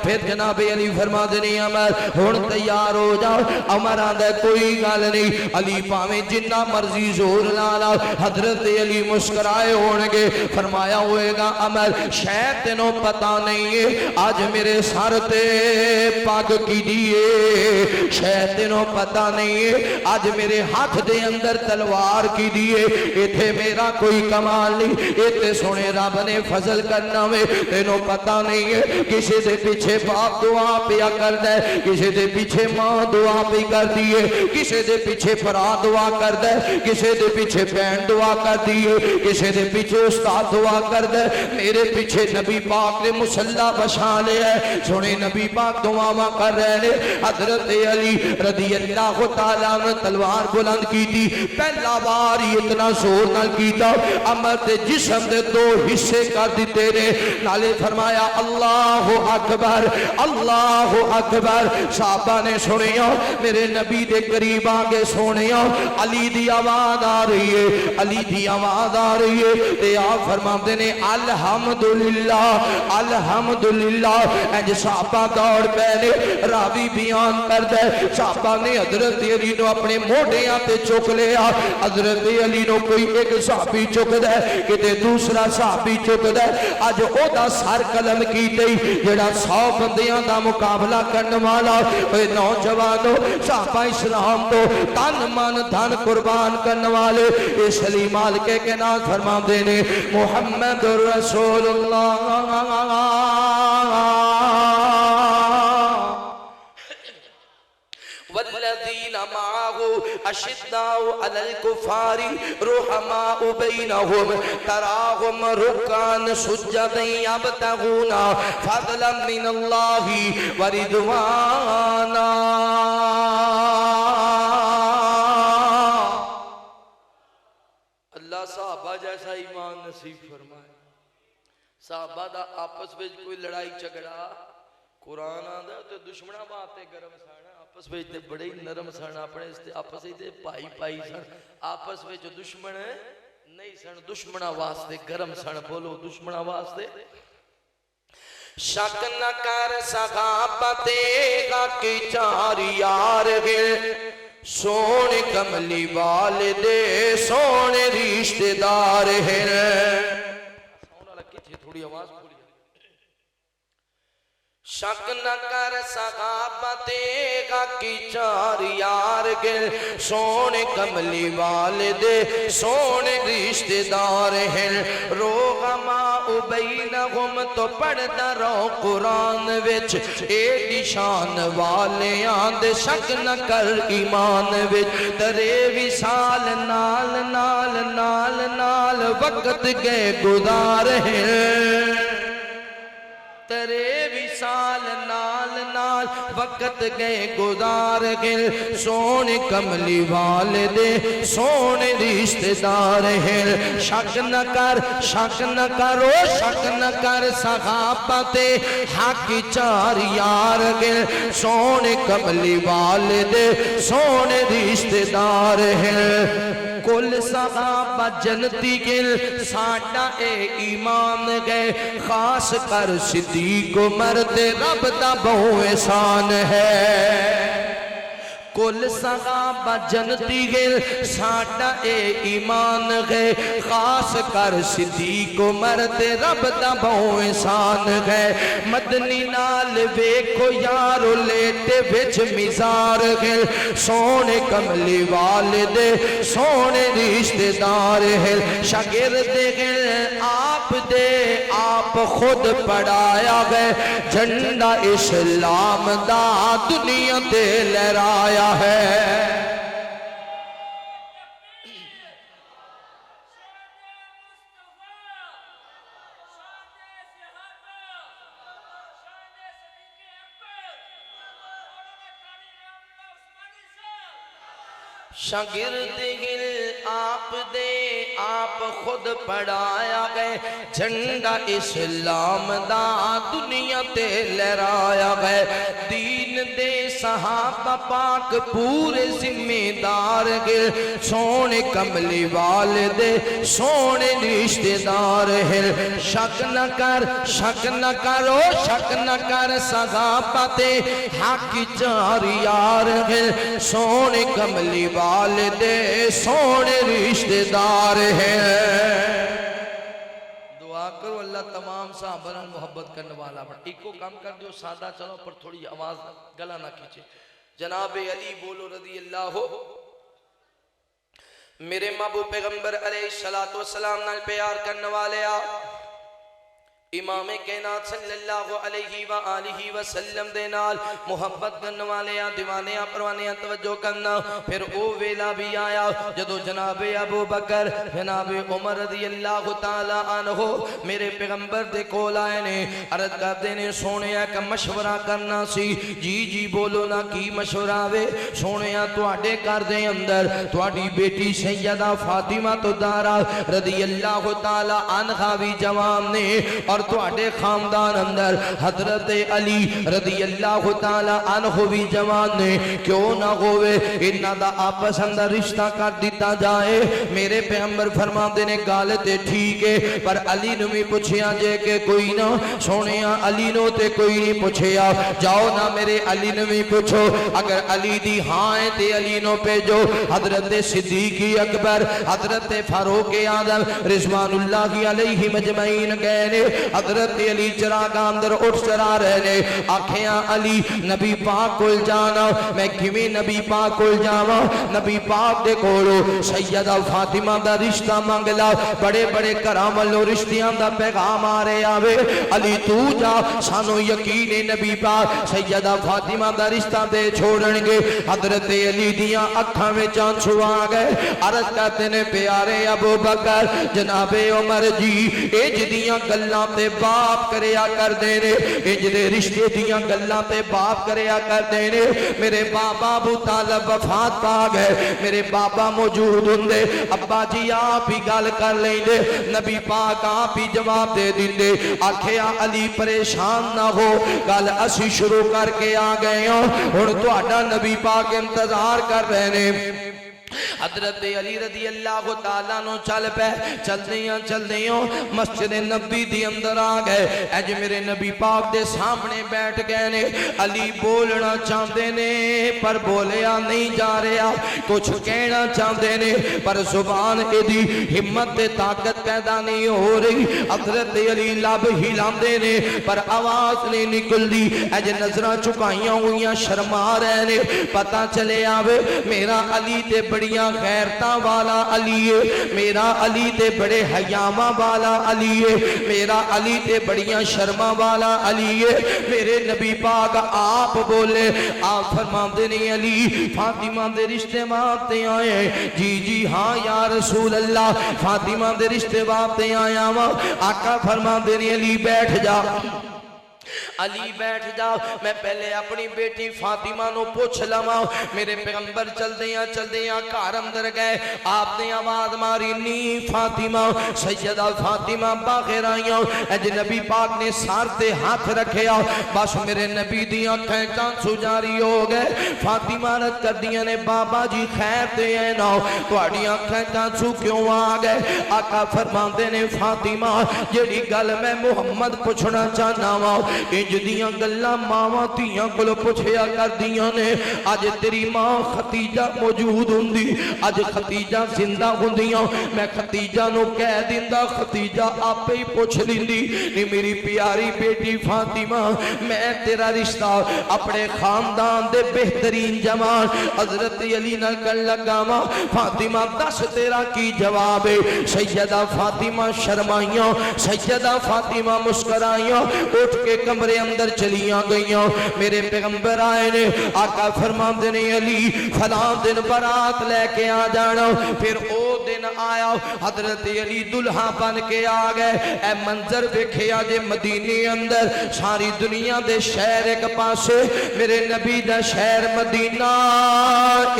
پھر جناب علی فرما دنی عمر ہن تیار ہو جاؤ عمر آندا کوئی گل نہیں علی پاویں جنہ مرضی زور لالا حضرت علی مسکرائے ہونگے فرمایا ہوئے گا عمر شاید تینوں پتہ نہیں ہے آج میرے سر تے پاگ کی دیئے شاید تینوں پتہ نہیں ہے آج میرے ہاتھ دے اندر تلوار کی دیئے ایتھے میرا کوئی کمال نہیں ایتھے سونے رب نے فضل کرنا میں تینوں پتہ نہیں ہے کسی دے پیچھے باپ دعا پیا کر دے کسی دے پیچھے ماں دعا پی کر دیئے کسی دے پیچھے پرا دعا کر دے کسی دے پیچھے بہن دعا کر دیئے کسی دے پیچھے استاد دعا کر دے میرے پیچھے نبی پاک نے مسلح بچھا لے ہے سونے نبی پاک دعا ماں کر رہے حضرت علی رضی اللہ تعالیٰ نے تلوار بلند کی تھی پہلا بار ہی اتنا زور نہ کیتا عمر تے جسم دے 2 حصے کر دیتے نے نالے فرمایا اللہ اکبر اللہ اکبر صحابہ نے سنیا میرے نبی دے قریب آگے سنیا علی دی آواز آ رہی ہے علی دی آواز آ رہی ہے تے آپ فرماتے نے الحمدللہ الحمدللہ انج صحابہ دوڑ پہلے راوی بیان کر دے صحابہ نے حضرت علی نو اپنے موڑیاں تے چک لیا حضرت علی نو کوئی ایک صحابی چک دے کتے دوسرا صحابی چک دے آج او دا سر قلم کی تے جڑا 100 بندیاں دا مقابلہ کرنے والا اے نوجوانوں صحابہ اسلام تو تن من دھن قربان کرنے والے اس علی مالکے کے نام فرما دینے محمد رسول اللہ والذین معه اشداء علی الکفار رحماء بینہم تراہم رکعا سجدا یبتغون فضلا من اللہ ورضوانا اللہ صحابہ جیسا ایمان نصیب فرمائے صحابہ دا آپس میں کوئی لڑائی جھگڑا قرآن آندا تے دشمناں باتیں گرم سانا آپس میں تے بڑے نرم سن اپنے آپس میں پائی پائی سن آپس میں جو دشمن نہیں سن دشمناں واسطے گرم سن بولو دشمناں واسطے شک نہ کر صحابت کی 4 یار گئے سونے کملی والدے سونے رشتہ دار ہیں سونا لگی تھی تھوڑی آواز پوری شک نہ کر صحابت کی 4 یار گل سونے کملی والدے سونے رشتہ دار ہیں روغما بینہم تو پڑھدا رہو قرآن وچ ایڈی شان والیاں دے شک نہ کر ایمان وچ ترے وصال نال نال نال نال وقت گئے گزار ہیں ترے وصال نال نال وقت گئے گزار گئے سونے کملی والدے سونے رشتہ دار ہیں شک نہ کر شک نہ کر صحابہ تے حق چار یار گئے سونے کملی والدے سونے رشتہ دار ہیں کل صحابہ جنتی گل ساڑھا اے ایمان گئے خاص کر صدیق مرد رب دا بہو احسان ہے کل صحابہ جنتی گل ساڑھا اے ایمان گئے خاص کر صدیق مرد رب دا بہو احسان گئے مدنی نال ویکھو یارو لیٹے وچ مزار گل سونے کملی والدے سونے رشتہ دار ہے شاگرد گل آپ دے آپ خود پڑھایا گئے جھنڈا اسلام دا دنیا تے لہرایا ہے شاگرد گل آپ دے آپ خود پڑھایا گئے جھنڈا اسلام دا دنیا تے لہرایا گئے دین دے صحابہ پاک پورے ذمہ دار گل سونے کملی والدے سونے رشتہ دار ہیں شک نہ کرو شک نہ کر صحابہ تے حق چار یار ہیں سونے کملی والدے سونے رشتہ دار ہیں دعا کرو اللہ تمام صحابہ محبت کرنے والا ایک کو کام کر دیو سادہ چلو پر تھوڑی آواز گلا نہ کھینچے جناب علی بولو رضی اللہ ہو میرے محبوب پیغمبر علیہ السلام نال پیار کرنے والے امام کائنات صلی اللہ علیہ وآلہ وسلم دے نال محبت کرنے والے دیوانے پروانے توجہ کرنا پھر او ویلا بھی آیا جدو جناب ابو بکر جناب عمر رضی اللہ تعالی عنہ میرے پیغمبر دے کول آئے نے عرض کرتے نے سونے کا مشورہ کرنا سی جی بولو نا کی مشورہ وے سونے تواڈے گھر دے اندر تواڈی بیٹی سیدہ فاطمہ تو دارا رضی اللہ تعالی عنہ بھی جوان نے اور تواڈے خاندان اندر حضرت علی رضی اللہ تعالی عنہ بھی جوان نے کیوں نہ ہوئے انہاں دا آپس اندر رشتہ کر دیتا جائے میرے پیغمبر فرماندے نے گل تے ٹھیک ہے پر علی نو بھی پوچھیا جے کہ کوئی نہ سونیا علی نو تے کوئی نہیں پوچھیا جاؤ نہ میرے علی نو بھی پوچھو اگر علی دی ہاں ہے تے علی نو بھیجو حضرت صدیق اکبر حضرت فاروق اعظم رضوان اللہ علیہ مجمعین گئے حضرت علی چراغ اندر اٹھ چرا رہے نے آنکھیاں علی نبی پاک کول جانا میں کیویں نبی پاک کول جاواں نبی پاک دے کولو سیدہ فاطمہ دا رشتہ مانگ لا بڑے بڑے گھراں والوں رشتیاں دا پیغام آ رہے آوے علی تو جا سانو یقین ہے نبی پاک سیدہ فاطمہ دا رشتہ دے چھوڑن گے حضرت علی دیاں اکھاں وچ آنسو آ گئے عرض کرتے نے پیارے ابو بکر جناب عمر جی اج دیاں گلاں تے باپ کریا کر دینے اج دے رشتے دیاں گلاں تے باپ کریا کر دینے میرے بابا ابو طالب وفات پا گئے میرے بابا موجود ہوندے ابا جی آپ ہی گل کر لیندے نبی پاک آپ ہی جواب دے دیندے آکھیا علی پریشان نہ ہو گل اسی شروع کر کے آ گئے ہوں ہن تہاڈا نبی پاک انتظار کر رہے نے حضرت علی رضی اللہ تعالیٰ نو چل پہ چل دیاں مسجد نبی دی اندر آ گئے اج میرے نبی پاک دے سامنے بیٹھ گئے نے علی بولنا چاہتے نے پر بولیا نہیں جا رہا کچھ کہنا چاہتے نے پر زبان دی ہمت دے طاقت پیدا نہیں ہو رہی حضرت علی لب ہلاندے نے پر آواز نہیں نکل دی اج نظرہ چکائیاں ہوئیاں شرما رہے نے پتہ چلے آوے میرا علی تے بڑی بڑیاں غیرتاں والا علی ہے، میرا علی تے بڑے حیاواں والا علی ہے، میرا علی تے بڑیاں شرما والا علی ہے۔ میرے نبی پاک آپ بولے، آپ فرماندے نے علی فاطمہ دے رشتے واسطے آئے؟ جی جی ہاں یا رسول اللہ، فاطمہ دے رشتے واسطے آیا وا۔ آقا فرماندے نے علی بیٹھ جا، علی بیٹھ جا، میں پہلے اپنی بیٹی فاطمہ نو پوچھ لواں۔ میرے پیغمبر چل دیاں گھر اندر گئے، آپ نے آواز ماری نی فاطمہ، سیدہ فاطمہ باہر آئیاں۔ نبی پاک نے سار تے ہاتھ رکھیا، بس میرے نبی دیاں کھینچاں سجاری ہو گئے۔ فاطمہ رد کر دیاں نے بابا جی خیر تے اے نا تواڈیاں کھینچاں سو کیوں آ گئے؟ آقا فرماندے نے فاطمہ جیڑی گل میں محمد پوچھنا چاہنا وا انج دیاں گلاں ماواں تیاں کول پوچھیا کر دیاں نے۔ اج تیری ماں خدیجہ موجود ہوندی، اج خدیجہ زندہ ہوندیاں، میں خدیجہ نو کہہ دیندا خدیجہ آپے ہی پوچھ لیندی نی میری پیاری بیٹی فاطمہ میں تیرا رشتہ اپنے خاندان دے بہترین جوان حضرت علی نال کر لگا وا، فاطمہ دس تیرا کی جواب ہے؟ سیدہ فاطمہ شرمائیاں، سیدہ فاطمہ مسکرائیاں، اٹھ کے کمرے اندر چلیاں گئیاں۔ میرے پیغمبر آئے نے، آقا فرماندے نے علی فلاں دن برات لے کے آ جانا۔ پھر او دن آیا، حضرت علی دلہا بن کے آ گئے۔ اے منظر ویکھیا جے مدینے اندر، ساری دنیا دے شہر ایک پاسے، میرے نبی دا شہر مدینہ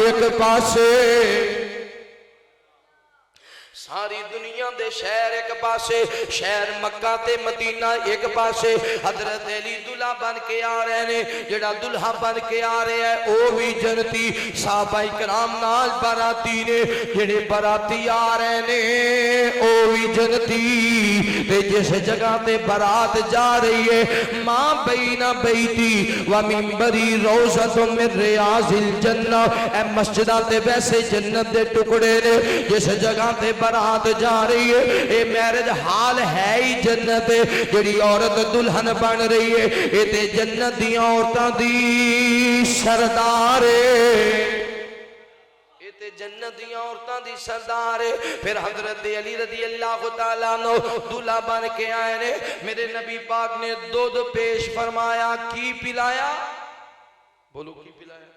ایک پاسے، ساری دنیا دے شہر ایک پاسے، شہر مکہ تے مدینہ ایک پاسے۔ حضرت علی دلہا بن کے آ رہے نے، جڑا دلہا بن کے آ رہے ہیں او بھی جنتی، صحابہ کرام نال باراتی نے، جڑے باراتی آ رہے نے او بھی جنتی۔ تے جس جگہ تے برات جا رہی ہے، ماں بین بیتی و منبری روضۃ من ریاض الجنہ، اے مسجدہ تے ویسے جنت دے ٹکڑے نے، جس جگہ تے برات جا رہی ہے اے میرج حال ہے ہی جنت، جڑی عورت دلہن بن رہی ہے اے تے جنت دی عورتاں دی سردار جنت دی عورتاں دی سردار ہے۔ پھر حضرت علی رضی اللہ تعالیٰ عنہ دلہا بن کے آئے نے، میرے نبی پاک نے دودھ پیش فرمایا، کی پلایا؟ بولو کی پلایا؟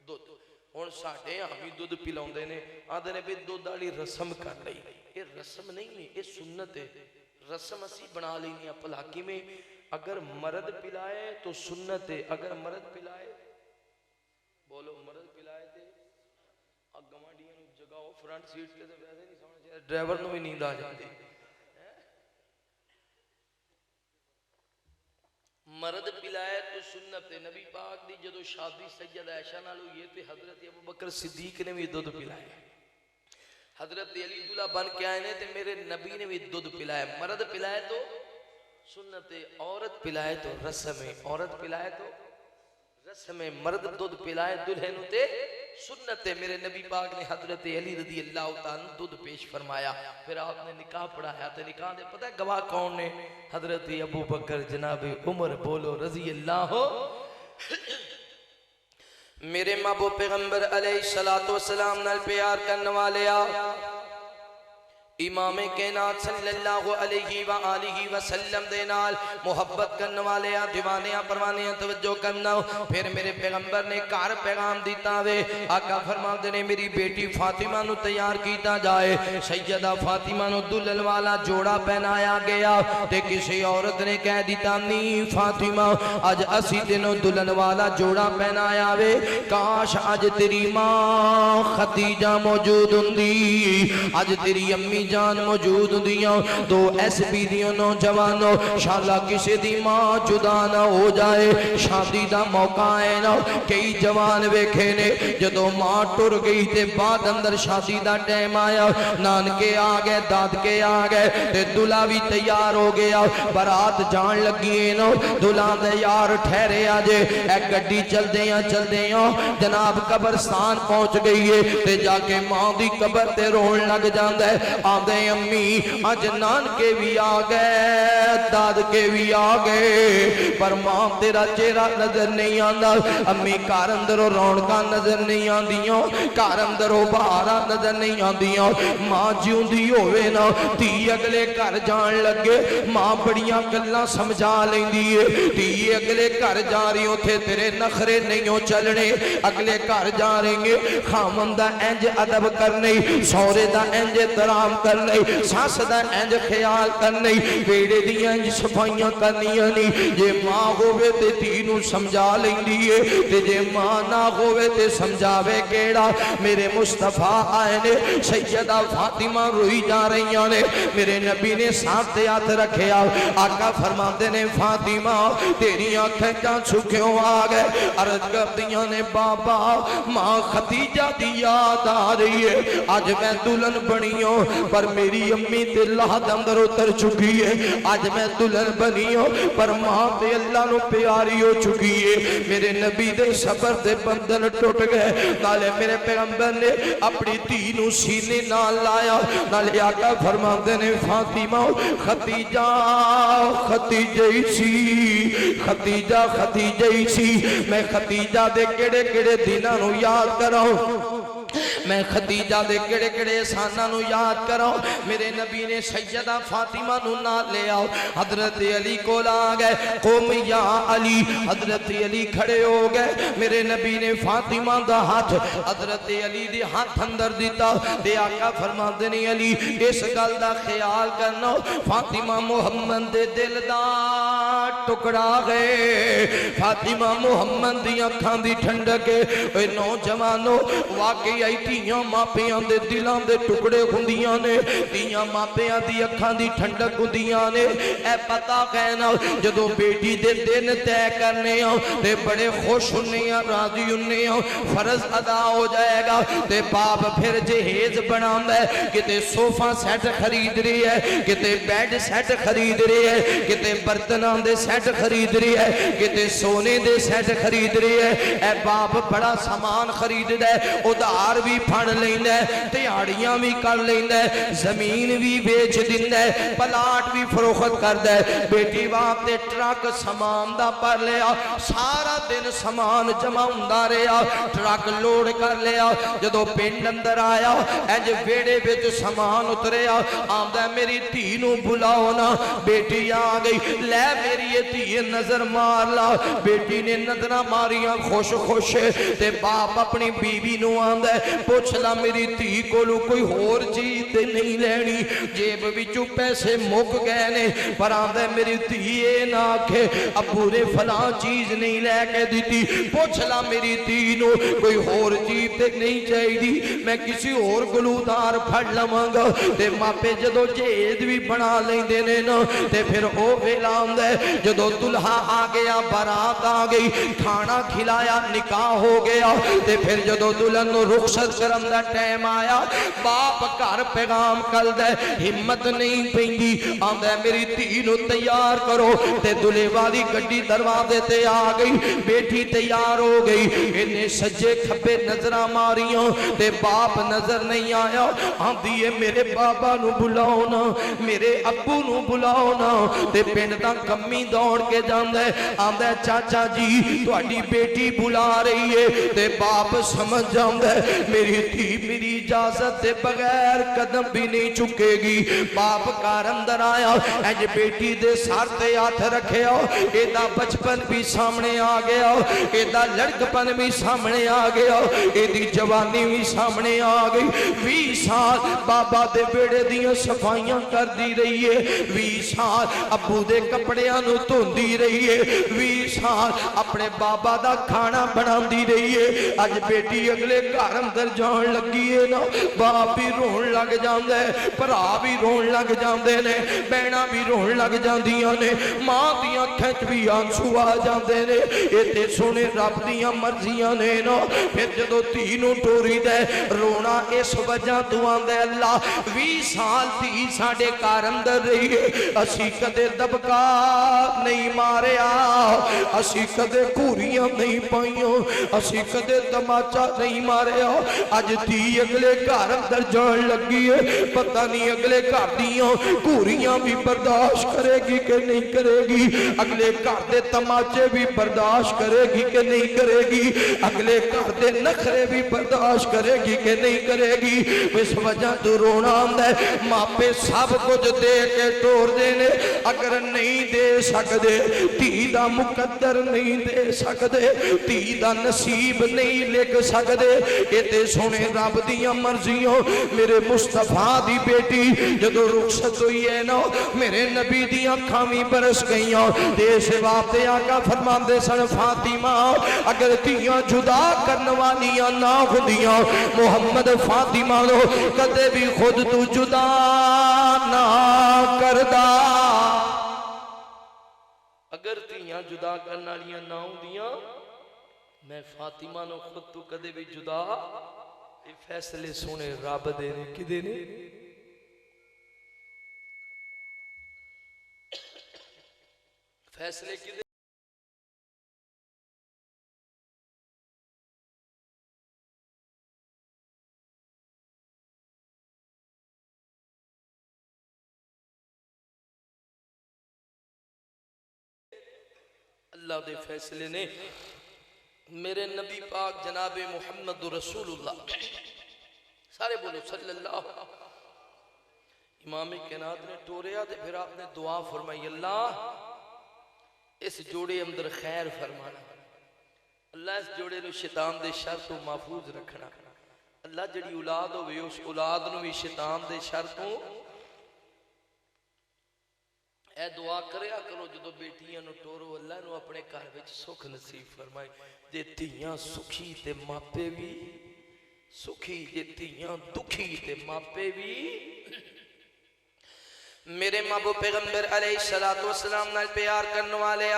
دودھ۔ ہن ساڈے ہمیں دودھ پلاوندے نے، آندے نے بھی دودھ والی رسم کر لئی، یہ رسم نہیں ہے، یہ سنت ہے۔ رسم اسی بنا لینی پلاکی میں، اگر مرد پلائے تو سنت ہے، اگر مرد پلائے بولو مرد پلائے تے گوانڈیاں نوں جگاؤ فرنٹ سیٹ تے ویسے نہیں سمجھ جائے ڈرائیور نوں بھی نیند آ جاندی۔ مرد پلائے تو سنت ہے۔ نبی پاک دی جدو شادی سیدہ عائشہ نال ہوئی ہے تے حضرت ابوبکر صدیق نے بھی دودھ پلایا، حضرت علی دلہا بن کے آئے نے تے میرے نبی نے بھی دودھ پلایا۔ مرد پلائے تو سنت ہے، عورت پلائے تو رسم ہے، عورت پلائے تو رسم ہے، مرد دودھ پلائے دلہن تے سنت ہے۔ میرے نبی پاک نے حضرت علی رضی اللہ تعالیٰ دودھ پیش فرمایا، پھر آپ نے نکاح پڑھایا، تے نکاح دے پتہ ہے گواہ کون نے؟ حضرت ابو بکر جناب عمر، بولو رضی اللہ ہو۔ میرے محبوب پیغمبر علیہ السلام نال پیار کرنے والے امام کائنات صلی اللہ علیہ وآلہ وسلم دے نال محبت کرنے والے دیوانیاں پروانیاں توجہ کرنا۔ پھر میرے پیغمبر نے گھر پیغام دیتا وے، آقا فرماندے نے میری بیٹی فاطمہ نو تیار کیتا جائے۔ سیدہ فاطمہ نو دلہن والا جوڑا پہنایا گیا تے کسی عورت نے کہہ دیتا نہیں فاطمہ اج اسی تینوں دلہن والا جوڑا پہنایا وے، کاش اج تیری ماں خدیجہ موجود ہوندی، اج تیری امی جان موجود دیاں، دو ایس پی دیاں نوجوانوں شاءاللہ کسی دی ماں جدا نہ ہو جائے، شادی دا موقع ہے نا۔ کئی جوان ویکھے نے جدو ماں ٹر گئی تے بعد اندر شادی دا ٹائم آیا، نانکے آ گئے دادکے آ گئے تے دلہا بھی تیار ہو گیا، برات جان لگی نا، دلہا دے یار ٹھہرے آجے، ایک گڈی چل دیاں جناب قبرستان پہنچ گئی ہے تے جا کے ماں دی قبر تے رون لگ جاندہ ہے۔ آدھے امی اج نانکے بھی آ گئے دادکے بھی آ گئے پر ماں تیرا چہرہ نظر نہیں آندا امی گھر اندروں رونقاں نظر نہیں آندیاں گھر اندروں بہاراں نظر نہیں آندیاں ماں جیوندی ہوئے نا تی اگلے گھر جان لگے ماں بڑیاں گلاں سمجھا لیندی ہے تی اگلے گھر جا رہی ہو تھے تیرے نخرے نہیں ہو چلنے اگلے گھر جا رہیں گے خامن دا انج ادب کرنے سورے دا انج احترام کرنے ساس دا انج خیال کرنے بیڑے دی انج صفائیاں کرنیاں نہیں جے ماں ہوئے تے تینوں سمجھا لیندی ہے تے جے ماں نہ ہوئے تے سمجھاوے کیڑا میرے مصطفیٰ آئے نے سیدہ فاطمہ روئی جا رہی نے میرے نبی نے ساتھ ہاتھ رکھے آقا فرماتے نے فاطمہ تیری آنکھیں چانچو کیوں آ گئے عرض کردیاں نے بابا ماں خدیجہ دی یاد آ رہی ہے آج میں دلہن بنی ہوں پر میری امی تے لحد اندر اتر چکی ہے آج میں دلہن بنی ہوں پر ماں تے اللہ نو پیاری ہو چکی ہے میرے نبی دے صبر دے بندن ٹوٹ گئے نالے میرے پیغمبر نے اپنی دھی نو سینے نال لایا نالے آقا فرماتے نے فاطمہ خدیجہ خدیجہ سی میں خدیجہ دے کڑے کڑے دینہ نو یاد کراؤں میں خدیجہ دے کڑے کڑے احسانہ نو یاد کراؤ میرے نبی نے سیدہ فاطمہ نو نہ لے آؤ حضرت علی کو لا گئے قوم یا علی حضرت علی کھڑے ہو گئے میرے نبی نے فاطمہ دا ہاتھ حضرت علی دی ہاتھ اندر دیتا دے آقا فرماتے نہیں علی اس گل دا خیال کرنا فاطمہ محمد دے دل دا ٹکڑا گئے فاطمہ محمد دی اکھاں دی ٹھنڈکے اے نوجوانوں واقعی آئی تیاں ماپیاں دے دلان دے ٹکڑے ہوندیاں نے تیاں ماپیاں دی اکھاں دی ٹھنڈک ہوندیاں نے اے پتا کہنا جدو بیٹی دے دن تے کرنے ہوں تے بڑے خوش ہونے ہوں راضی ہونے ہوں فرض ادا ہو جائے گا تے باپ پھر جہیز بنام ہے کتے صوفہ سیٹ خرید رہی ہے کتے بیڈ سیٹ خرید رہی ہے کتے برتنان دے سیٹ خرید رہی ہے کتے سونے دے سیٹ خرید رہی ہے اے باپ بڑا سامان خرید دے ادھار بھی پھڑ لیندہ ہے تیاڑیاں بھی کر لیندہ ہے زمین بھی بیچ دیندہ ہے پلاٹ بھی فروخت کر دے بیٹی باپ تے ٹرک سامان دا پر لیا سارا دن سامان جمع ہوندا رہیا ٹرک لوڈ کر لیا جدو پنڈ اندر آیا انج ویڑے وچ سامان اتریا آمدہ میری دھی نو بلاؤ نا بیٹی آ گئی لے میری یہ دھی نظر مار لا بیٹی نے نظرہ ماریاں خوش خوش تے باپ اپنی بیوی نو آمدہ پوچھ لا میری دھی کو لو کوئی اور چیز نہیں لینی جیب وچوں پیسے مک گئے نے پر آمدہ میری دھی نہ آکھے ابو نے فلاں چیز نہیں لے کے دیتی پوچھ لا میری دھی نو کوئی اور چیز نہیں چاہی دی میں کسی اور گلودار پھڑ لمانگا تے ماپے جدو جید بھی بنا لیں دینے نا تے پھر او ویلام دے جدو دلہا آ گیا برات آ گئی کھانا کھلایا نکاح ہو گیا تے پھر جدو دلہن نو رخصت کرم دا ٹائم آیا باپ گھر پیغام کل دے ہمت نہیں پیندی آندے میری دھی نو تیار کرو تے دلے والی گڈی دروازے تے آ گئی بیٹی تیار ہو گئی انہیں سجے کھپے نظرہ ماریاں تے باپ نظر نہیں آیا آندھی ہے میرے بابا نو بلاؤ نا میرے ابو نو بلاؤ نا تے پینڈا کمی دوڑ کے جاندے آندے چاچا جی تو اڈی بیٹی بلا رہی ہے تے باپ سمجھ جاندے میری دھی میری اجازت دے بغیر قدم بھی نہیں چکے گی باپ کار اندر آیا اج بیٹی دے سار تے ہاتھ رکھے ایدہ بچپن بھی سامنے آ گیا ایدہ لڑکپن بھی سامنے آ گیا ایدی جوانی بھی سامنے آ گئی 20 سال بابا دے بیڑے دیاں صفائیاں کر دی رہی ہے 20 سال ابو دے کپڑیاں نو تون دی رہی ہے 20 سال اپنے بابا دا کھانا بنا دی رہی ہے آج بیٹی اگلے گھر اندر جان لگی ہے نا باپ بھی رون لگ جاندے پرا بھی رون لگ جاندے نے بہنا بھی رون لگ جاندیاں نے ماں دیاں کھچ بھی آنسو آ جاندے نے ایتے سونے رب دیاں مرضیاں نے نا پھر جدو تینوں ٹوری دے رونا اس وجہ دعان دے اللہ 20 سال تھی ساڑے کار اندر رہی ہے اسی کدے دبکا نہیں ماریا، اسی کدے گھوریاں نہیں پائیاں، اسی کدے تماچا نہیں ماریا۔ اج تھی اگلے گھر اندر جان لگی ہے، پتہ نہیں اگلے گھر دیاں گھوریاں بھی برداشت کرے گی کہ نہیں کرے گی، اگلے گھر دے تماچے بھی برداشت کرے گی کہ نہیں کرے گی، اگلے گھر دے نخرے بھی برداشت کرے گی کہ نہیں کرے گی۔ اس وجہ تو رونا آمدہ ہے، ماپے سب کچھ دے کے ٹور دینے، اگر نہیں دے سکدے تھی دا مقدر نہیں دے سکدے، تھی دا نصیب نہیں لکھ سکدے، یہ تے سونے رب دیاں مرضیوں۔ میرے مصطفیٰ دی بیٹی جدو رخصت ہوئی ہے نا، میرے نبی دیاں کھامی برس گئیاں، دے سے واپتے آقا فرمان دے سن فاطمہ اگر تیاں جدا کرنوانیاں نہ خودیاں محمد فاطمہ لو کدے بھی خود تو جدا نہ کردہ۔ اگر تیاں جدا کرنا لیاں نہ ہوں دیاں میں فاطمہ نو خود تو کدے بھی جدا، یہ فیصلے سونے رب دینے کی دینے فیصلے کی دینے اللہ دے فیصلے نے۔ میرے نبی پاک جناب محمد رسول اللہ سارے بولو صلی اللہ، امام کائنات نے ٹوریا تے پھر آپ نے دعا فرمائی اللہ اس جوڑے اندر خیر فرمانا، اللہ اس جوڑے نو شیطان دے شر تو محفوظ رکھنا، اللہ جڑی اولاد ہوئے اس اولاد نو بھی شیطان دے شر تو اے دعا کریا کرو جدو بیٹیاں نو ٹورو اللہ نو اپنے گھر وچ سکھ نصیب فرمائے، جے تیاں سکھی تے ماپے بھی سکھی، جے تیاں دکھی تے ماپے بھی۔ میرے محبوب پیغمبر علیہ السلام نال پیار کرنے والے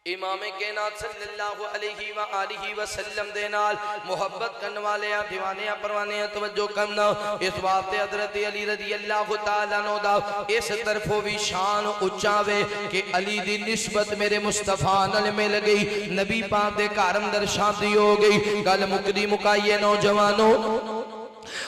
امام کائنات صلی اللہ علیہ وآلہ وسلم دے نال محبت کرنے والے دیوانے پروانے توجہ کرنا، اس واسطے حضرت علی رضی اللہ تعالیٰ عنہ دا اس طرفوں بھی شان اچاوے کہ علی دی نسبت میرے مصطفیٰ نال مل گئی، نبی پاک دے گھر اندر شادی ہو گئی۔ گل مکدی مکائیے نوجوانوں،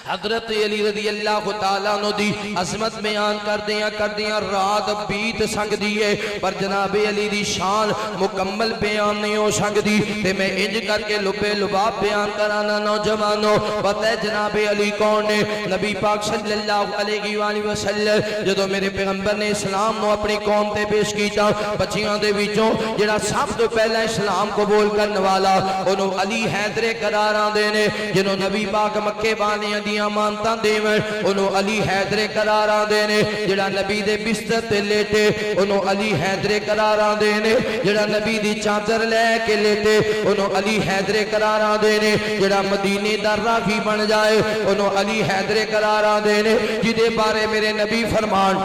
حضرت علی رضی اللہ تعالیٰ عنہ دی عظمت بیان کر دیاں رات بیت سکدی ہے، پر جناب علی دی شان مکمل بیان نہیں ہو سکدی، تے میں انج کر کے لبے لباب بیان کرانا نوجوانوں۔ پتہ ہے جناب علی کون نے؟ نبی پاک صلی اللہ علیہ وآلہ وسلم جدو میرے پیغمبر نے اسلام نو اپنی قوم تے پیش کیتا، بچیاں دے وچوں جڑا سب تو پہلا اسلام قبول کرنے والا انہوں علی حیدر قرار دینے، جنہوں نبی پاک مکے بانیاں دیاں مانتاں دیویں انہوں علی حیدر قرار دینے، جڑا نبی دے بستر تے لیٹے انہوں علی حیدر قرار دینے، جڑا نبی دی چادر لے کے لیٹے انہوں علی حیدر قرار دینے، جڑا مدینے دا راہی بن جائے انہوں علی حیدر قرار دینے، جدے بارے میرے نبی فرمان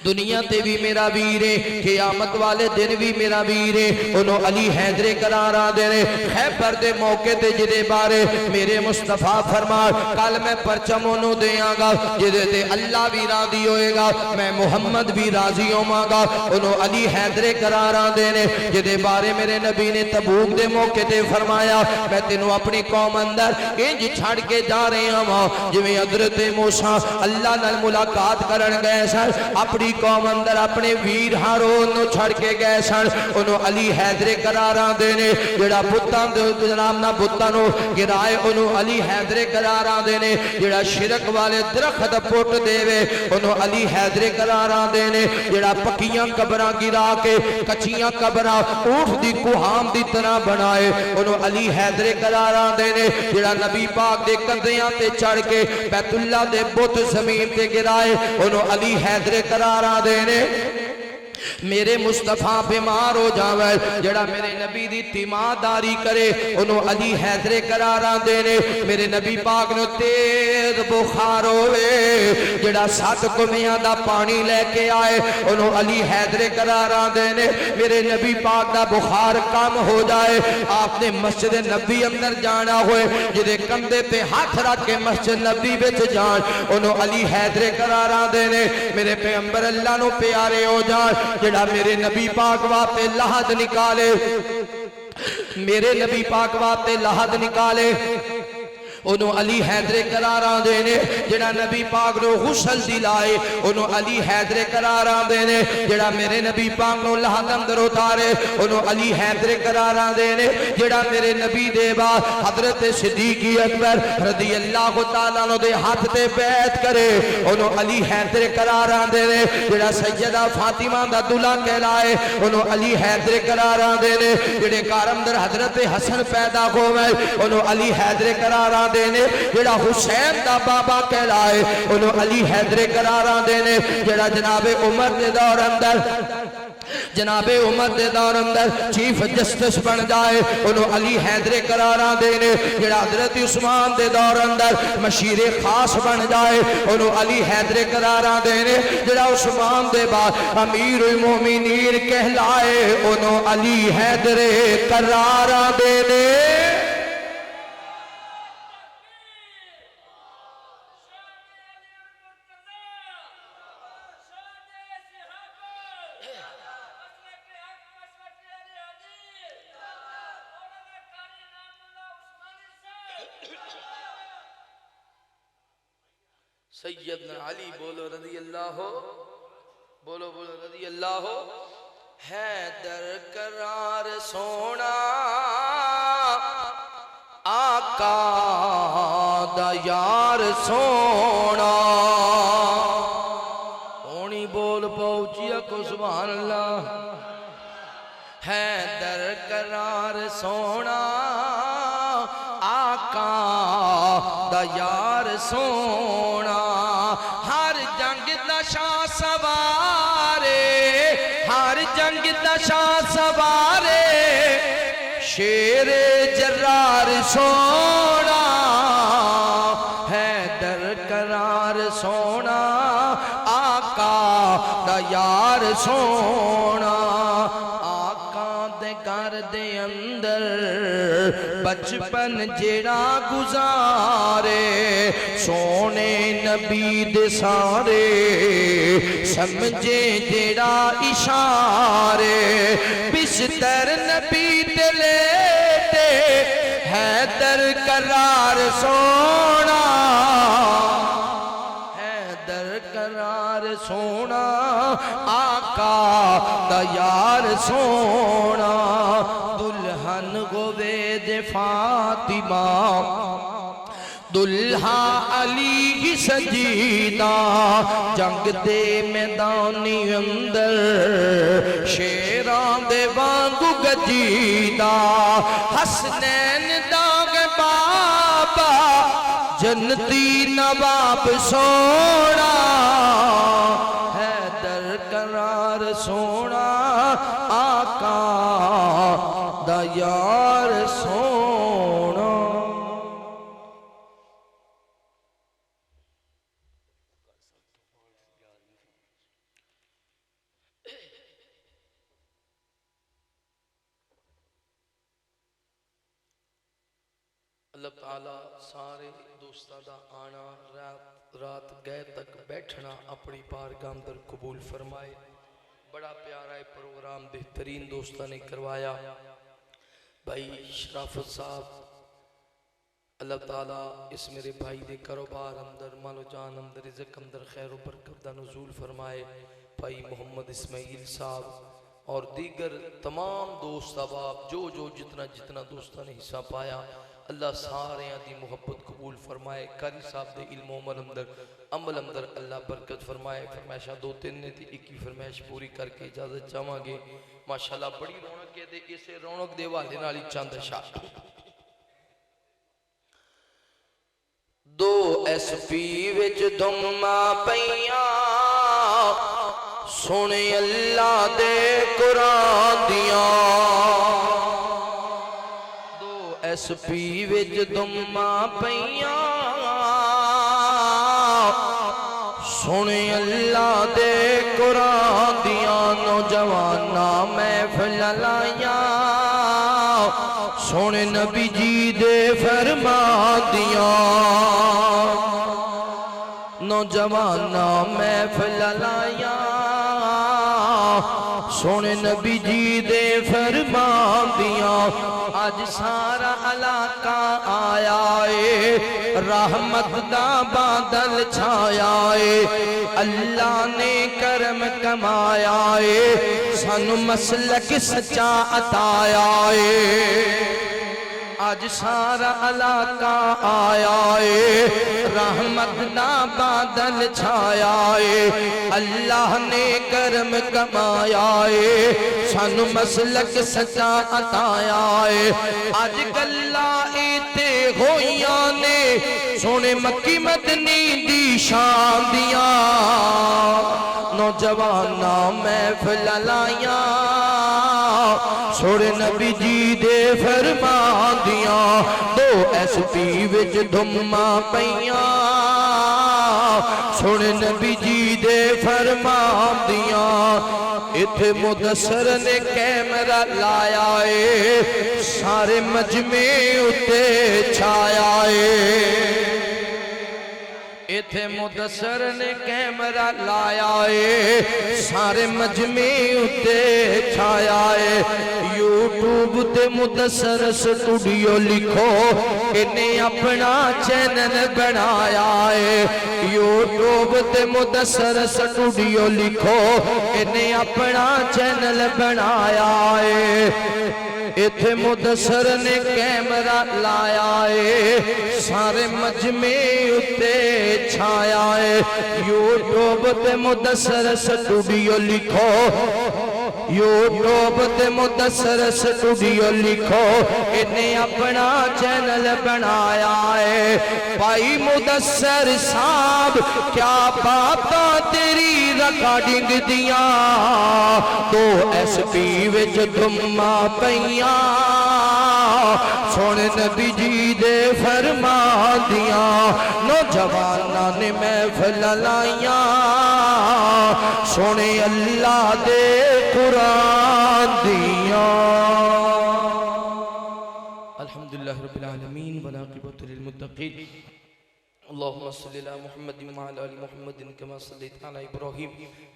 دنیا تے بھی میرا ویرے قیامت والے دن بھی میرا ویرے انہوں علی حیدر قرار دینے۔ خیبر دے موقع تے جدے بارے میرے مصطفیٰ فرمان کل میں پرچم انہوں دیاں گا جدے تے اللہ بھی راضی ہوئے گا، میں محمد بھی راضی ہوں گا، انہوں علی حیدر قرار دینے۔ جدے بارے میرے نبی نے تبوک دے موقع تے فرمایا میں تینوں اپنی قوم اندر انج چھڑ کے جا رہے ہوں جویں حضرت موسیٰ اللہ نال ملاقات کرن گئے سن، اپنی قوم اندر اپنے ویر ہارون نو چھڑ کے گئے سن، انہوں علی حیدر قرار دینے، جڑا بتان دے جناب نہ بتانو گرائے انہوں علی حیدر قرار دینے، جڑا شرک والے درخت پوٹ دے وے انہوں علی حیدر قرار دینے، جڑا پکیاں قبراں گرا کے کچیاں قبراں اونٹ دی کوہام دی طرح بنائے انہوں علی حیدر قرار دینے، جڑا نبی پاک دے کندیاں تے چڑھ کے بیت اللہ دے بت زمین تے گرائے انہوں علی حیدر قرار دینے۔ میرے مصطفیٰ بیمار ہو جاوے جڑا میرے نبی دی تیمارداری کرے انہوں علی حیدر قراراں دینے میرے نبی پاک نو تیز بخار ہوئے جڑا 7 کمیاں دا پانی لے کے آئے انہوں علی حیدر قراراں دینے میرے نبی پاک دا بخار کم ہو جائے آپ نے مسجد نبی اندر جانا ہوئے جدے کندے پہ ہاتھ رکھ کے مسجد نبی بچ جان انہوں علی حیدر قراراں دینے میرے پیغمبر اللہ نو پیارے ہو جان جڑا میرے نبی پاک واتے لحد نکالے میرے نبی پاک واتے لحد نکالے انہوں علی حیدر قراراں دینے جڑا نبی پاک نو غسل دلائے انہوں علی حیدر قراراں دینے جڑا میرے نبی پاک نو لحد اندر اتارے انہوں علی حیدر قراراں دینے جڑا میرے نبی دے بعد حضرت صدیق اکبر رضی اللہ تعالیٰ عنہ دے ہاتھ تے بیعت کرے انہوں علی حیدر قراراں دینے جڑا سیدہ فاطمہ دا دلہا کہلائے انہوں علی حیدر قراراں دینے جڑے کار اندر حضرت حسن پیدا ہوئے انہوں علی حیدر قراراں دینے جڑا حسین دا بابا کہلائے انہوں علی حیدر قراراں دینے جڑا جناب عمر دے دور اندر جناب عمر دے دور اندر چیف جسٹس بن جائے انہوں علی حیدر قراراں دینے جڑا حضرت عثمان دے دور اندر مشیر خاص بن جائے انہوں علی حیدر قراراں دینے جڑا عثمان دے بعد امیر المومنین کہلائے انہوں علی حیدر قراراں دینے سیدنا علی بولو رضی اللہ ہو بولو بولو رضی اللہ ہو حیدر قرار سونا آقا دا یار سونا اونی بول پہنچیا کو سبحان اللہ حیدر قرار سونا آقا دا یار سونا ہر جنگ دا شاہ سوارے ہر جنگ دا شاہ سوارے شیر جرار سونا حیدر قرار سونا آقا دا یار سونا آقا دے گھر دے اندر بچپن جیڑا گزارے سونے نبی دے سارے سمجھے جیڑا اشارے بستر نبی دے لیتے حیدر قرار سونا حیدر قرار سونا آقا دا یار سونا دلہن گوید فاطمہ دلہا علی کی سجیدہ جنگ دے میدانی اندر شیران دے وانگو گجیدہ حسنین داغ بابا جنتی نواب سونا حیدر قرار سونا آقا دا یار سونا اللہ تعالیٰ سارے دوستاں دا آنا رات گئے تک بیٹھنا اپنی بارگاہ اندر قبول فرمائے بڑا پیارا ہے پروگرام بہترین دوستاں نے کروایا بھائی شرافت صاحب اللہ تعالیٰ اس میرے بھائی دے کاروبار اندر مال و جان اندر رزق اندر خیر و برکت دا نزول فرمائے بھائی محمد اسماعیل صاحب اور دیگر تمام دوست احباب جو جتنا دوستاں نے حصہ پایا اللہ سارے دی محبت قبول فرمائے قاری صاحب دے علم و عمل اندر اللہ برکت فرمائے فرمائشہ 2-3 نے تھی 21 فرمائش پوری کر کے اجازت چاہاں گے ماشاءاللہ بڑی رونق کے دے اسے رونق دے والے نالی چاند شاہ 2 SP وچ دھما پیاں سونے اللہ دے قرآن دیاں دو ایس پی وچ دماں پیاں سونے اللہ دے قرآن دیاں نوجواناں محفل لائیاں سونے نبی جی دے فرمان دیاں نوجواناں محفل لائیاں سونے نبی جی دے فرمان دیاں آج سارا علاقہ آیا ہے رحمت دا بادل چھایا ہے اللہ نے کرم کمایا ہے سانو مسلک سچا عطایا ہے آج سارا علاقہ آیا ہے رحمت دا بادل چھایا ہے اللہ نے کرم کمایا ہے سانو مسلک سچا عطایا ہے آج گلا ایتے ہویاں نے سونے مکی مدنی دی شان دیاں نوجواناں محفل لائیاں سونے نبی جی دے فرمان دیاں دو ایس پی وچ دھماں پیاں سونے نبی جی دے فرمان دیاں اتھے مدثر نے کیمرہ لایا ہے سارے مجمع اتے چھایا ہے اتھے مدثر نے کیمرہ لایا ہے سارے مجمع اتے چھایا ہے یوٹیوب تے مدثر سٹوڈیو لکھو انہیں اپنا چینل بنایا ہے یوٹیوب تے مدثر سٹوڈیو لکھو انہیں اپنا چینل بنایا ہے اتھے مدثر نے کیمرہ لایا ہے سارے مجمع اتے چھایا ہے یوٹیوب تے مدثر سٹوڈیو لکھو یوٹیوب تے مدثر سٹوڈیو لکھو انہیں اپنا چینل بنایا ہے بھائی مدثر صاحب کیا باتاں تیری ریکارڈنگ دیاں تو ایس پی وچ دھماں پیاں سونے نبی جی دے فرمان دیاں نوجواناں نے محفل لائیاں سونے اللہ دے قرآن دیاں الحمدللہ رب العالمین والعاقبۃ للمتقین اللهم صل على محمد وعلى ال محمد كما صليت على ابراهيم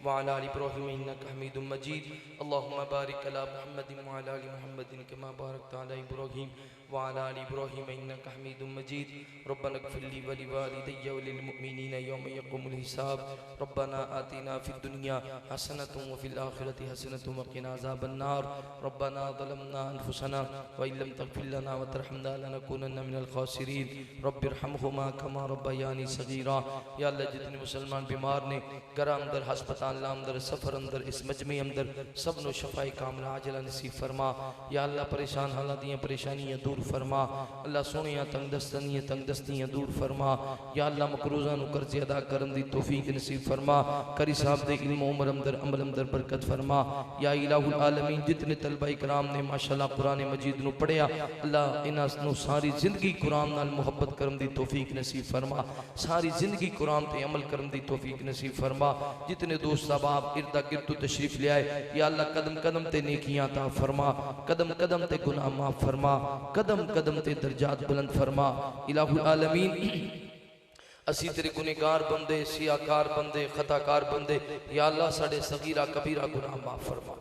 وعلى ال ابراهيم انك حميد مجيد اللهم بارك على محمد وعلى ال محمد كما باركت على ابراهيم وعلى ال ابراهيم انك حميد مجيد ربنا اغفر لي ولوالدي وللمؤمنين يوم يقوم الحساب ربنا آتنا في الدنيا حسنة وفي الآخرة حسنة وقنا عذاب النار ربنا ظلمنا انفسنا وان لم تغفر لنا وترحمنا لنكونن من الخاسرين رب ارحمهما كما ربياني صغيرا یا اللہ جتنے مسلمان بیمار نے گھر اندر ہسپتال اندر سفر اندر اس مجمع اندر سب نو شفاء کاملہ عاجلہ نصیب فرما یا اللہ پریشان حالات دیاں پریشانیاں دور فرما اللہ سونیاں تنگ دستیاں دور فرما یا اللہ مقروضاں نو قرض ادا کرن دی توفیق نصیب فرما قاری صاحب دے علم و عمر اندر عمل اندر برکت فرما یا الہ العالمین جتنے طلبہ کرام نے ماشاءاللہ قرآن مجید نو پڑھیا اللہ انہاں نو ساری زندگی قرآن نال محبت کرن دی توفیق نصیب فرما ساری زندگی قرآن تے عمل کرن دی توفیق نصیب فرما جتنے دوست احباب ارد گرد تشریف لے آئے یا اللہ قدم قدم تے نیکیاں عطا فرما قدم قدم تے گناہ معاف فرما قدم قدم تے درجات بلند فرما الہ العالمین اسی تیرے گنہگار بندے سیاکار بندے خطاکار بندے یا اللہ ساڑے صغیرہ کبیرہ گناہ معاف فرما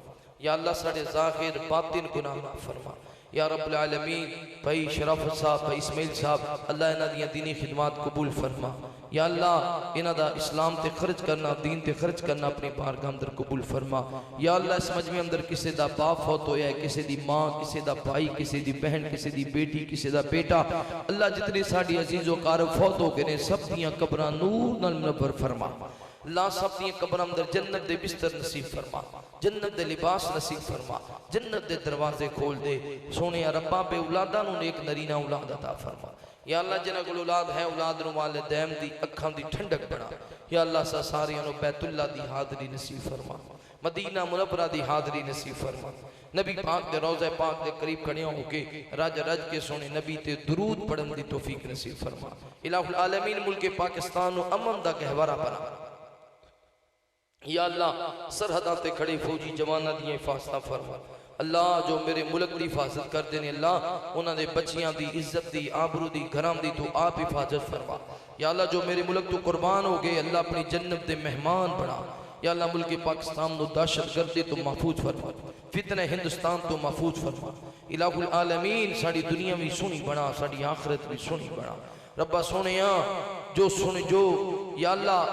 یا اللہ ساڑے ظاہر باطن گناہ معاف فرما یا رب العالمین بھائی شرافت صاحب بھائی اسماعیل صاحب اللہ انہاں دیاں دینی خدمات قبول فرما یا اللہ انہاں دا اسلام تے خرچ کرنا دین تے خرچ کرنا اپنی بارگاہ اندر قبول فرما یا اللہ اس مجمع اندر کسے دا باپ فوت ہویا ہے کسے دی ماں کسے دا بھائی کسے دی بہن کسے دی بیٹی کسے دا بیٹا اللہ جتنے ساڑی عزیز و قارب فوت ہو گئے سب دیاں قبران نور نال منور فرما اللہ سب دیاں قبران اندر جنت دے بستر نصیب فرما جنت دے لباس نصیب فرما جنت دے دروازے کھول دے سونے ربا بے اولادہ نو نیک نرینہ اولاد عطا فرما یا اللہ جنہ کو اولاد ہے اولاد نو والدین دی اکھاں دی ٹھنڈک بنا یا اللہ سا ساریاں نو بیت اللہ دی حاضری نصیب فرما مدینہ منورہ دی حاضری نصیب فرما نبی پاک دے روضہ پاک دے قریب کھڑے ہو کے رج رج کے سونے نبی تے درود پڑھن دی توفیق نصیب فرما الہ العالمین ملک پاکستان و امن دا گہوارہ بنا یا اللہ سرحداں تے کھڑے فوجی جواناں دی حفاظت فرما اللہ جو میرے ملک دی حفاظت کر دینے اللہ انہاں دے بچیاں دی عزت دی آبرو دی گھرام دی تو آپ حفاظت فرما یا اللہ جو میرے ملک تو قربان ہو گئے اللہ اپنی جنت دے مہمان بنا یا اللہ ملک پاکستان نو دہشت گردی تو محفوظ فرما فتنہ ہندوستان تو محفوظ فرما الہ العالمین ساڑی دنیا بھی سونی بنا ساڑی آخرت بھی سونی بنا ربا سونیاں جو یا اللہ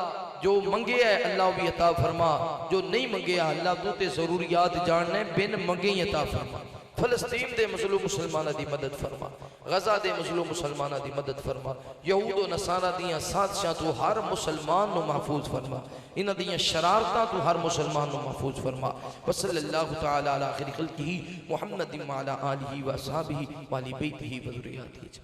جو منگے ہے اللہ بھی عطا فرما جو نہیں منگے اللہ تو تے ضروریات جاننے بن منگے عطا فرما فلسطین دے مظلوم مسلمانہ دی مدد فرما غزہ دے مظلوم مسلمانہ دی مدد فرما یہود و نصارہ دیاں سازشاں تو ہر مسلمان نو محفوظ فرما انہ دیاں شرارتاں تو ہر مسلمان نو محفوظ فرما وصلی اللہ تعالی علی خیر خلقہ محمد وعلی آلہ و اصحابہ والی بیتہ و ذریاتہ